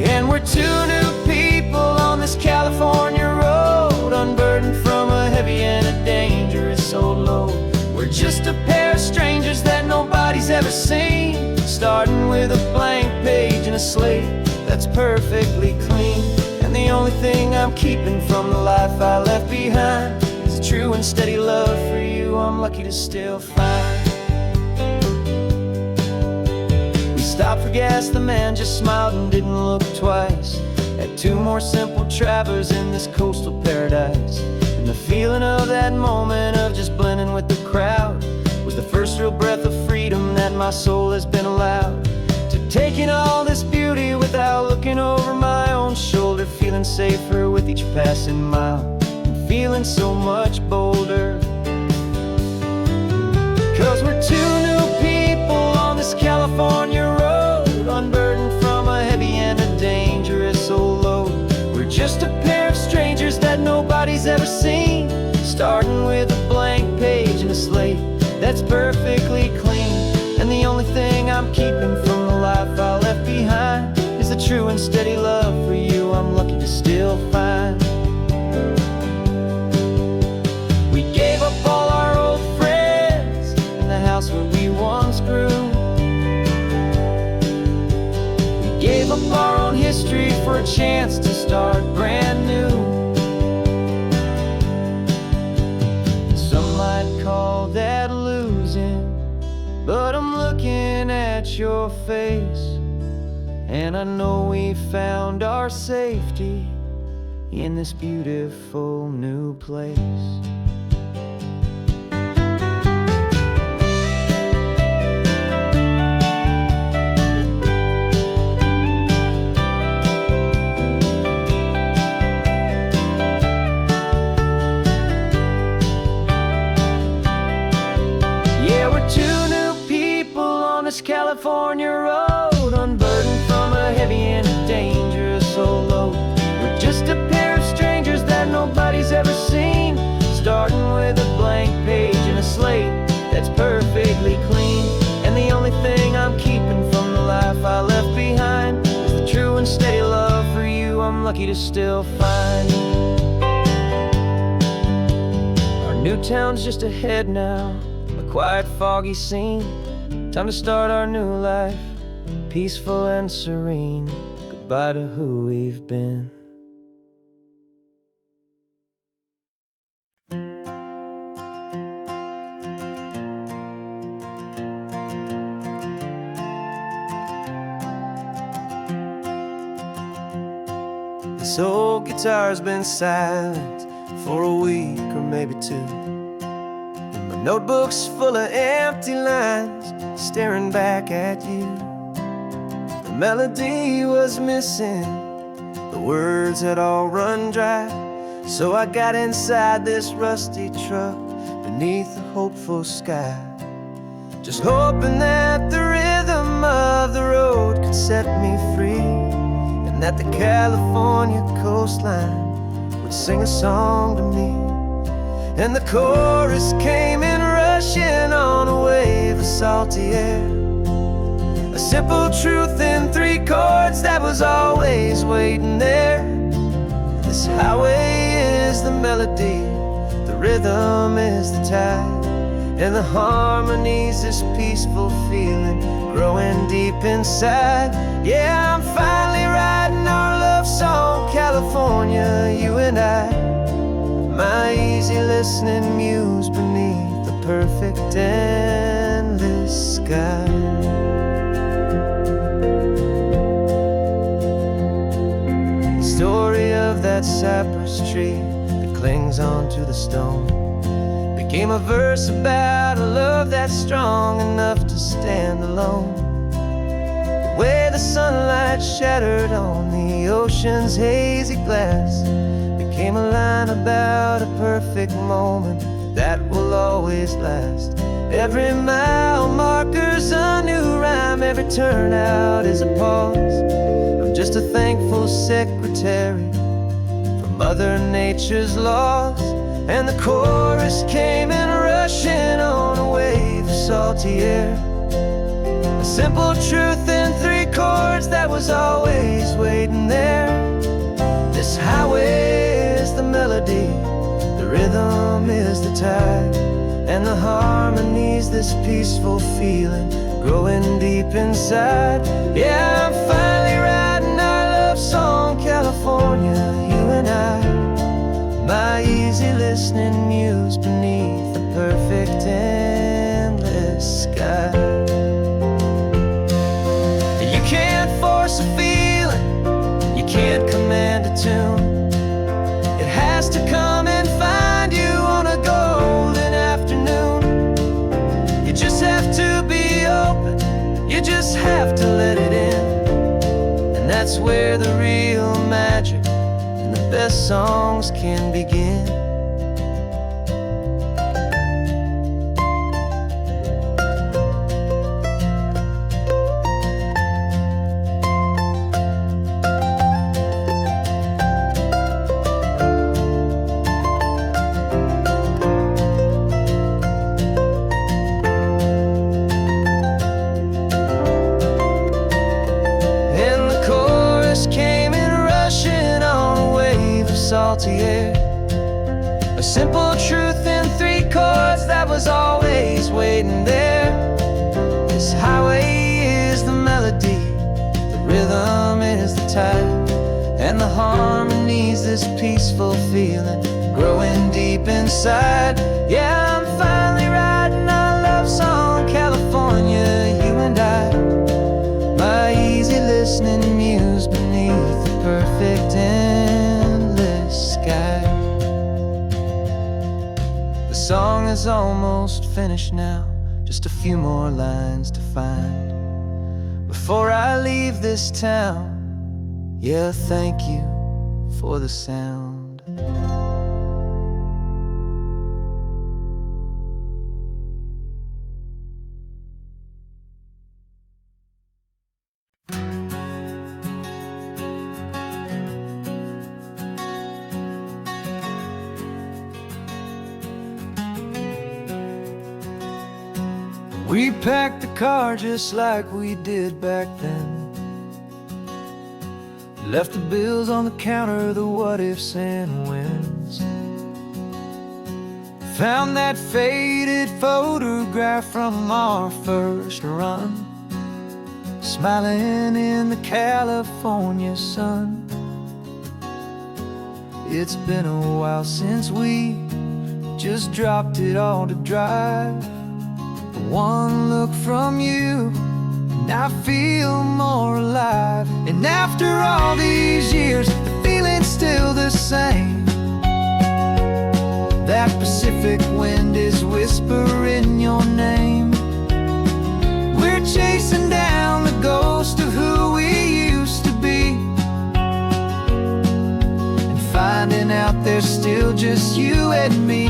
And we're two new people on this California road, unburdened from a heavy and a dangerous old load. We're just a pair of strangers that nobody's ever seen, starting with a blank page and a slate that's perfectly clean. And the only thing I'm keeping from the life I left behind is a true and steady love for you I'm lucky to still find. We stopped for gas, the man just smiled and didn't look twice. Had two more simple travelers in this coastal paradise. And the feeling of that moment of just blending with the crowd was the first real breath of freedom that my soul has been allowed to take in all this beauty without looking over my own shoulder, feeling safer with each passing mile and feeling so much bolder. Cause we're two new people on this California road, unburdened from a heavy and a dangerous old load. We're just a pair of strangers that nobody's ever seen, starting with a blank page and a slate that's perfectly clean. And the only thing I'm keeping from the life I left behind is the true and steady love for you I'm lucky to still find. We gave up all our old friends in the house where we once grew. We gave up our own history for a chance to start brand new. Some might call that losing, but I'm looking at your face, and I know we found our safety in this beautiful new place. California road, unburdened from a heavy and a dangerous old load. We're just a pair of strangers that nobody's ever seen, starting with a blank page and a slate that's perfectly clean. And the only thing I'm keeping from the life I left behind is the true and steady love for you I'm lucky to still find. Our new town's just ahead now, a quiet foggy scene. Time to start our new life, peaceful and serene. Goodbye to who we've been. This old guitar's been silent for a week or maybe two. Notebooks full of empty lines, staring back at you. The melody was missing, the words had all run dry. So I got inside this rusty truck beneath a hopeful sky, just hoping that the rhythm of the road could set me free, and that the California coastline would sing a song to me. And the chorus came in rushing on a wave of salty air, a simple truth in three chords that was always waiting there. This highway is the melody, the rhythm is the tide, and the harmony's this peaceful feeling growing deep inside. Yeah, I'm finally writing our love song, California, you and I. My easy listening muse beneath the perfect endless sky. The story of that cypress tree that clings onto the stone became a verse about a love that's strong enough to stand alone. The way the sunlight shattered on the ocean's hazy glass came a line about a perfect moment that will always last. Every mile marker's a new rhyme, every turnout is a pause. I'm just a thankful secretary for Mother Nature's laws. And the chorus came in rushing on a wave of salty air. A simple truth in 3 chords that was always waiting there. This highway is the melody, the rhythm is the tide, and the harmony's this peaceful feeling growing deep inside. Yeah, I'm finally writing our love song, California, you and I. My easy listening muse beneath the perfect endless sky. You can't force a feeling, you can't command a tune. It has to come and find you on a golden afternoon. You just have to be open, you just have to let it in. And that's where the real magic and the best songs can begin. Salty air, a simple truth in 3 chords that was always waiting there. This highway is the melody, the rhythm is the tide, and the harmony's this peaceful feeling growing deep inside. Yeah, I'm finally writing our love song, California, you and I. My easy listening muse beneath the perfect sky. The song is almost finished now, just a few more lines to find before I leave this town. Yeah, thank you for the sound. We packed the car just like we did back then. Left the bills on the counter, the what ifs and whens. Found that faded photograph from our first run, smiling in the California sun. It's been a while since we just dropped it all to drive. One look from you and I feel more alive. And after all these years, the feeling's still the same. That Pacific wind is whispering your name. We're chasing down the ghost of who we used to be, and finding out there's still just you and me.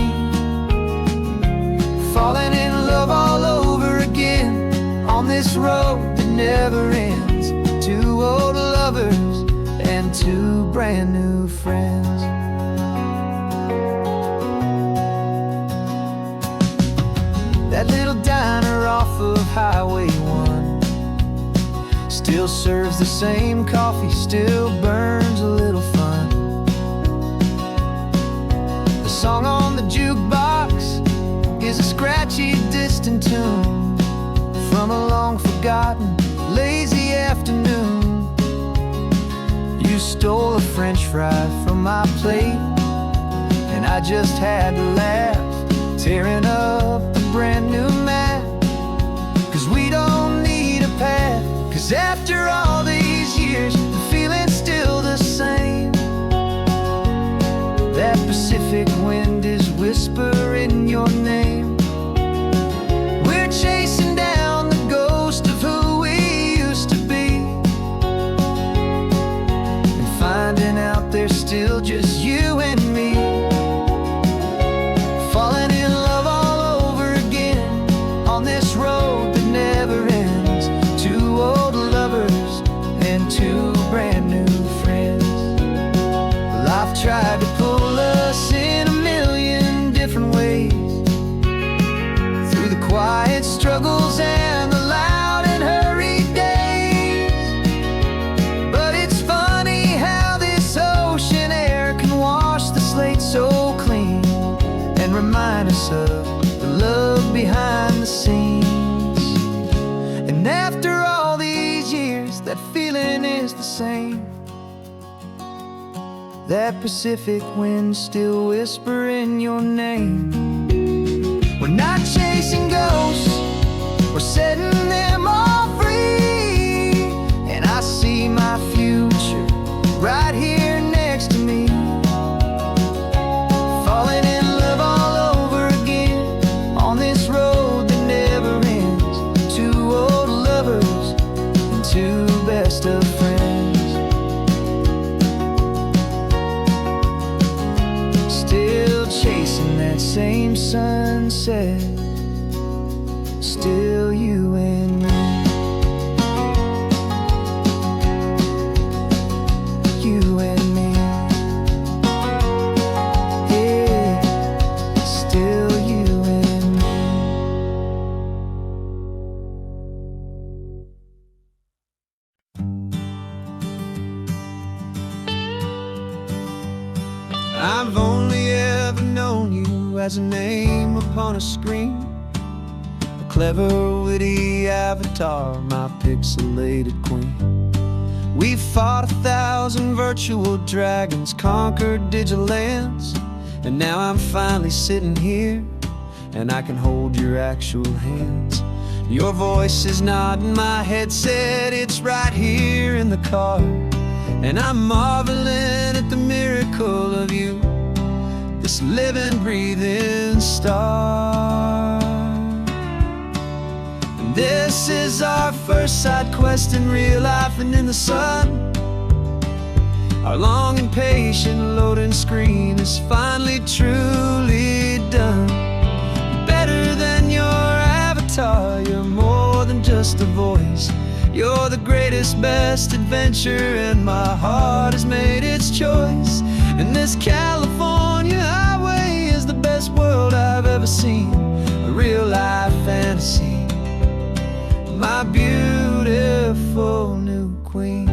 Falling in love all over again on this road that never ends. 2 old lovers and 2 brand new friends. That little diner off of Highway 1 still serves the same coffee, still burns a little fun. The song on the jukebox is a scratchy, distant tune from a long-forgotten, lazy afternoon. You stole a French fry from my plate, and I just had to laugh, tearing up a brand new map. 'Cause we don't need a path, 'cause after all these years, the feeling's still the same. That Pacific wind is whispering your name. We're chasing down the ghost of who we used to be, and finding out there's still just you and remind us of the love behind the scenes. And after all these years, that feeling is the same. That Pacific wind still whispering your name. We're not chasing ghosts, we're setting them all free. And I see my future right here next to me, falling in love all over again on this road that never ends. Two old lovers and two best of friends, still chasing that same sunset. Still you and me, you and me, yeah, still you and me. I've only ever known you as a name upon a screen, a clever, witty avatar, my pixelated queen. We fought 1,000 virtual dragons, conquered digital lands, and now I'm finally sitting here, and I can hold your actual hands. Your voice is not in my headset, it's right here in the car, and I'm marveling at the miracle of you, this living, breathing star. And this is our first side quest in real life and in the sun. Our long and patient loading screen is finally truly done. Better than your avatar, you're more than just a voice. You're the greatest, best adventure, and my heart has made its choice. And this California highway is the best world I've ever seen, a real life fantasy, my beautiful new queen.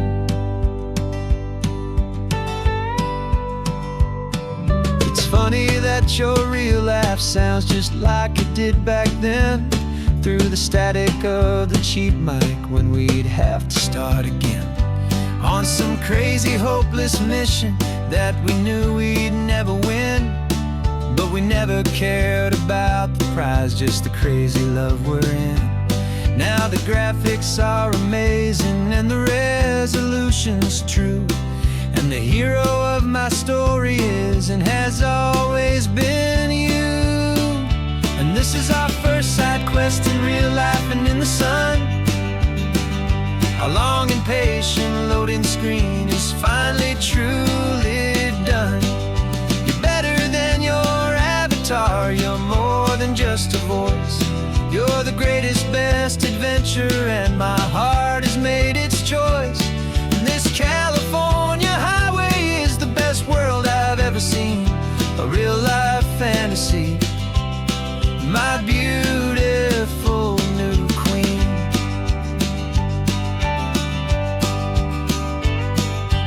It's funny that your real life sounds just like it did back then, through the static of the cheap mic when we'd have to start again, on some crazy hopeless mission that we knew we'd never win. But we never cared about the prize, just the crazy love we're in. Now the graphics are amazing and the resolution's true, and the hero of my story is and has always been you. And this is our first side quest in real life and in the sun. Our long and patient loading screen is finally truly done. You're better than your avatar, you're more than just a voice. You're the greatest, best adventure, and my heart has made its choice. And this California highway is the best world I've ever seen, a real life fantasy, my beautiful new queen.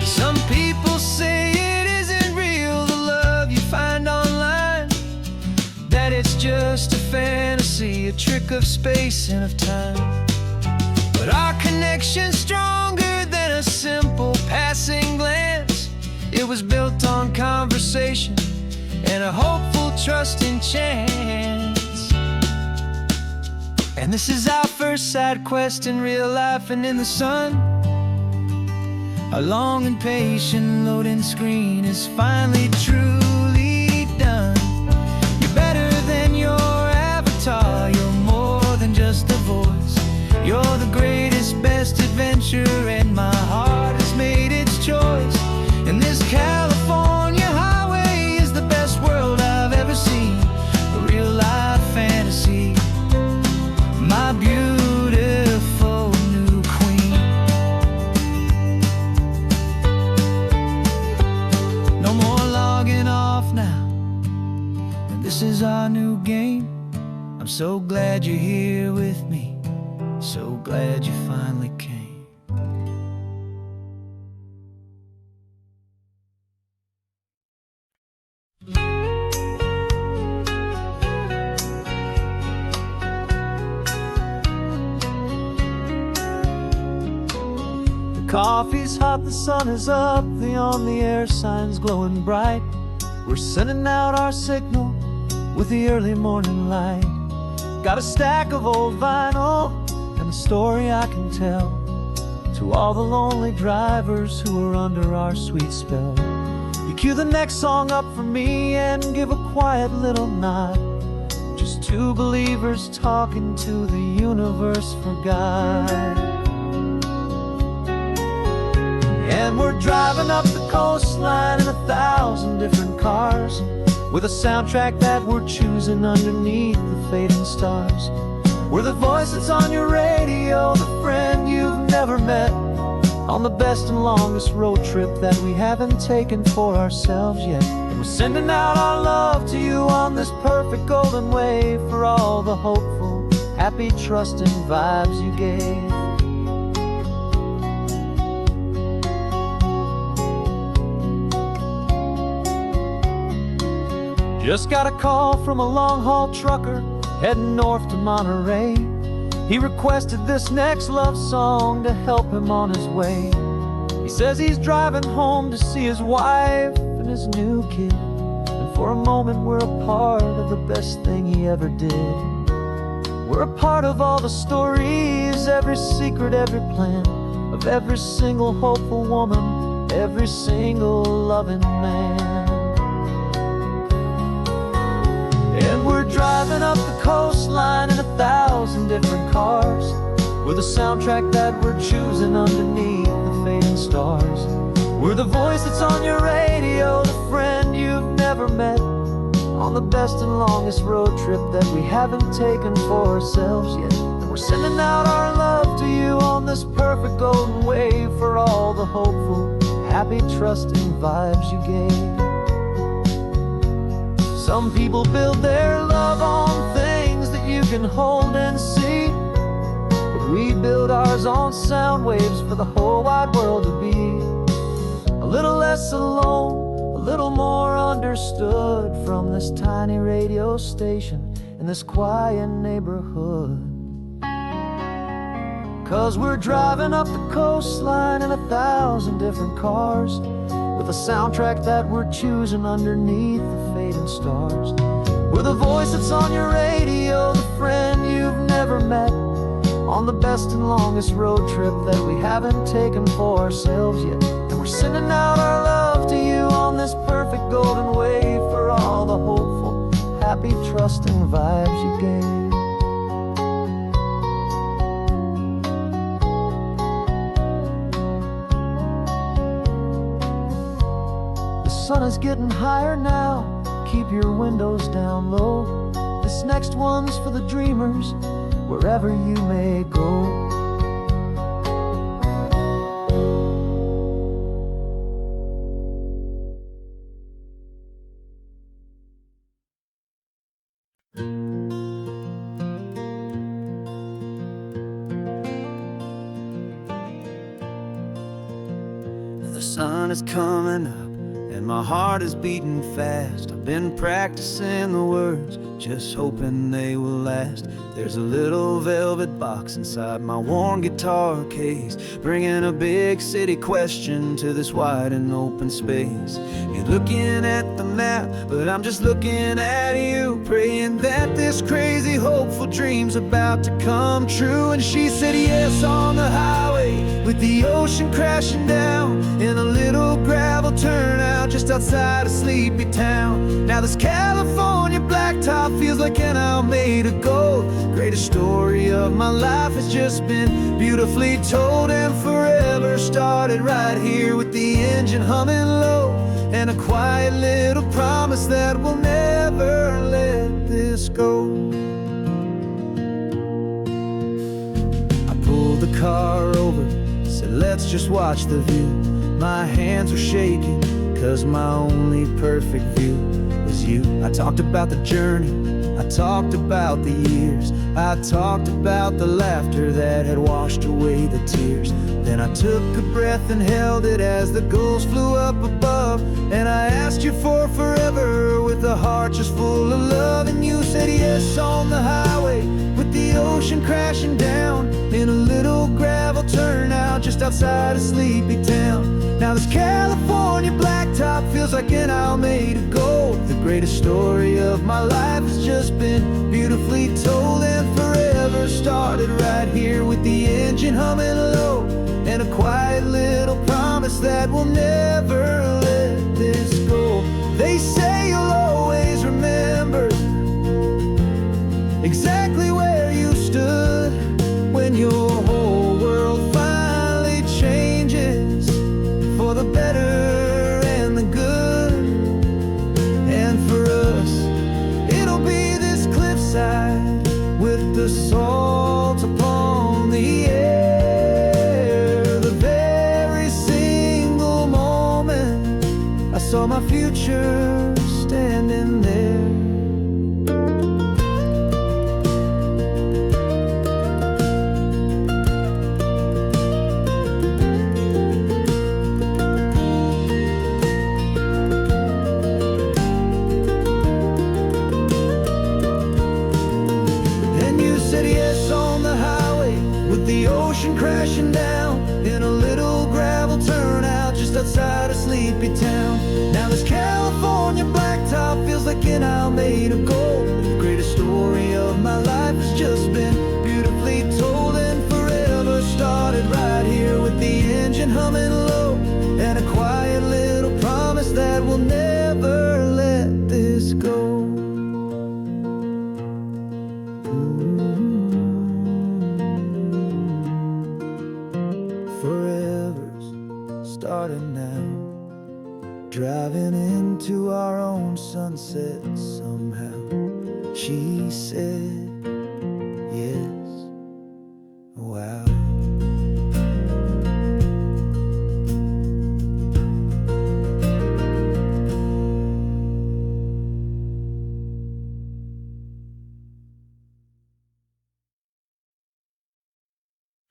Some people say it isn't real, the love you find online, that it's just a fantasy, a trick of space and of time. But our connection's stronger than a simple passing glance. It was built on conversation and a hopeful, trusting chance. And this is our first side quest in real life and in the sun. Our long and patient loading screen is finally truly done. You're better than your avatar, you're more than just a voice. You're the greatest, best adventure, and my heart has made its choice. And this California highway is the best world I've ever seen, a real life fantasy, my beautiful new queen. No more logging off now, and this is our new game. I'm so glad you're here with me, so glad you finally came. Coffee's hot, the sun is up, the on-the-air sign's glowing bright. We're sending out our signal with the early morning light. Got a stack of old vinyl and a story I can tell to all the lonely drivers who are under our sweet spell. You cue the next song up for me and give a quiet little nod. Just two believers talking to the universe for God. And we're driving up the coastline in 1,000 different cars, with a soundtrack that we're choosing underneath the fading stars. We're the voice that's on your radio, the friend you've never met, on the best and longest road trip that we haven't taken for ourselves yet. And we're sending out our love to you on this perfect golden wave, for all the hopeful, happy, trusting vibes you gave. Just got a call from a long-haul trucker heading north to Monterey. He requested this next love song to help him on his way. He says he's driving home to see his wife and his new kid, and for a moment we're a part of the best thing he ever did. We're a part of all the stories, every secret, every plan, of every single hopeful woman, every single loving man. And we're driving up the coastline in 1,000 different cars, with a soundtrack that we're choosing underneath the fading stars. We're the voice that's on your radio, the friend you've never met, on the best and longest road trip that we haven't taken for ourselves yet. And we're sending out our love to you on this perfect golden wave, for all the hopeful, happy, trusting vibes you gave. Some people build their love on things that you can hold and see, but we build ours on sound waves for the whole wide world to be a little less alone, a little more understood, from this tiny radio station in this quiet neighborhood. 'Cause we're driving up the coastline in 1,000 different cars, with a soundtrack that we're choosing underneath the fading stars. We're the voice that's on your radio, the friend you've never met, on the best and longest road trip that we haven't taken for ourselves yet. And we're sending out our love to you on this perfect golden wave, for all the hopeful, happy, trusting vibes you gave. The sun is getting higher now, keep your windows down low. This next one's for the dreamers, wherever you may go. The sun is coming up and my heart is beating fast. I've been practicing the words, just hoping they will last. There's a little velvet box inside my worn guitar case, bringing a big city question to this wide and open space. You're looking at the map, but I'm just looking at you, praying that this crazy hopeful dream's about to come true. And she said yes on the highway, with the ocean crashing down, in a little gravel turnout just outside of Sleepy Town. Now this California blacktop feels like an Alameda gold. Greatest story of my life has just been beautifully told, and forever started right here with the engine humming low, and a quiet little promise that we'll never let this go. I pulled the car over, said let's just watch the view. My hands were shaking, 'cause my only perfect view was you. I talked about the journey, I talked about the years, I talked about the laughter that had washed away the tears. Then I took a breath and held it as the gulls flew up above, and I asked you for forever with a heart just full of love. And you said yes on the highway, with the ocean crashing down, in a little gravel turnout just outside outside a sleepy town. Now this California blacktop feels like an Alameda Gold. The greatest story of my life has just been beautifully told, and forever started right here with the engine humming low, and a quiet little promise that we'll never let this go. They say you'll always remember exactly where you stood when your whole world finally changes for the better and the good. And for us, it'll be this cliffside with the salt upon the air. The very single moment I saw my future standing there. Said yes on the highway with the ocean crashing down in a little gravel turnout just outside a sleepy town. Now this California blacktop feels like an Alameda Gold. The greatest story of my life has just been beautifully told, and forever started right here with the engine humming low, and a quiet little promise that we'll never let this go. Forever's starting now, driving into our own sunset somehow. She said yes, wow.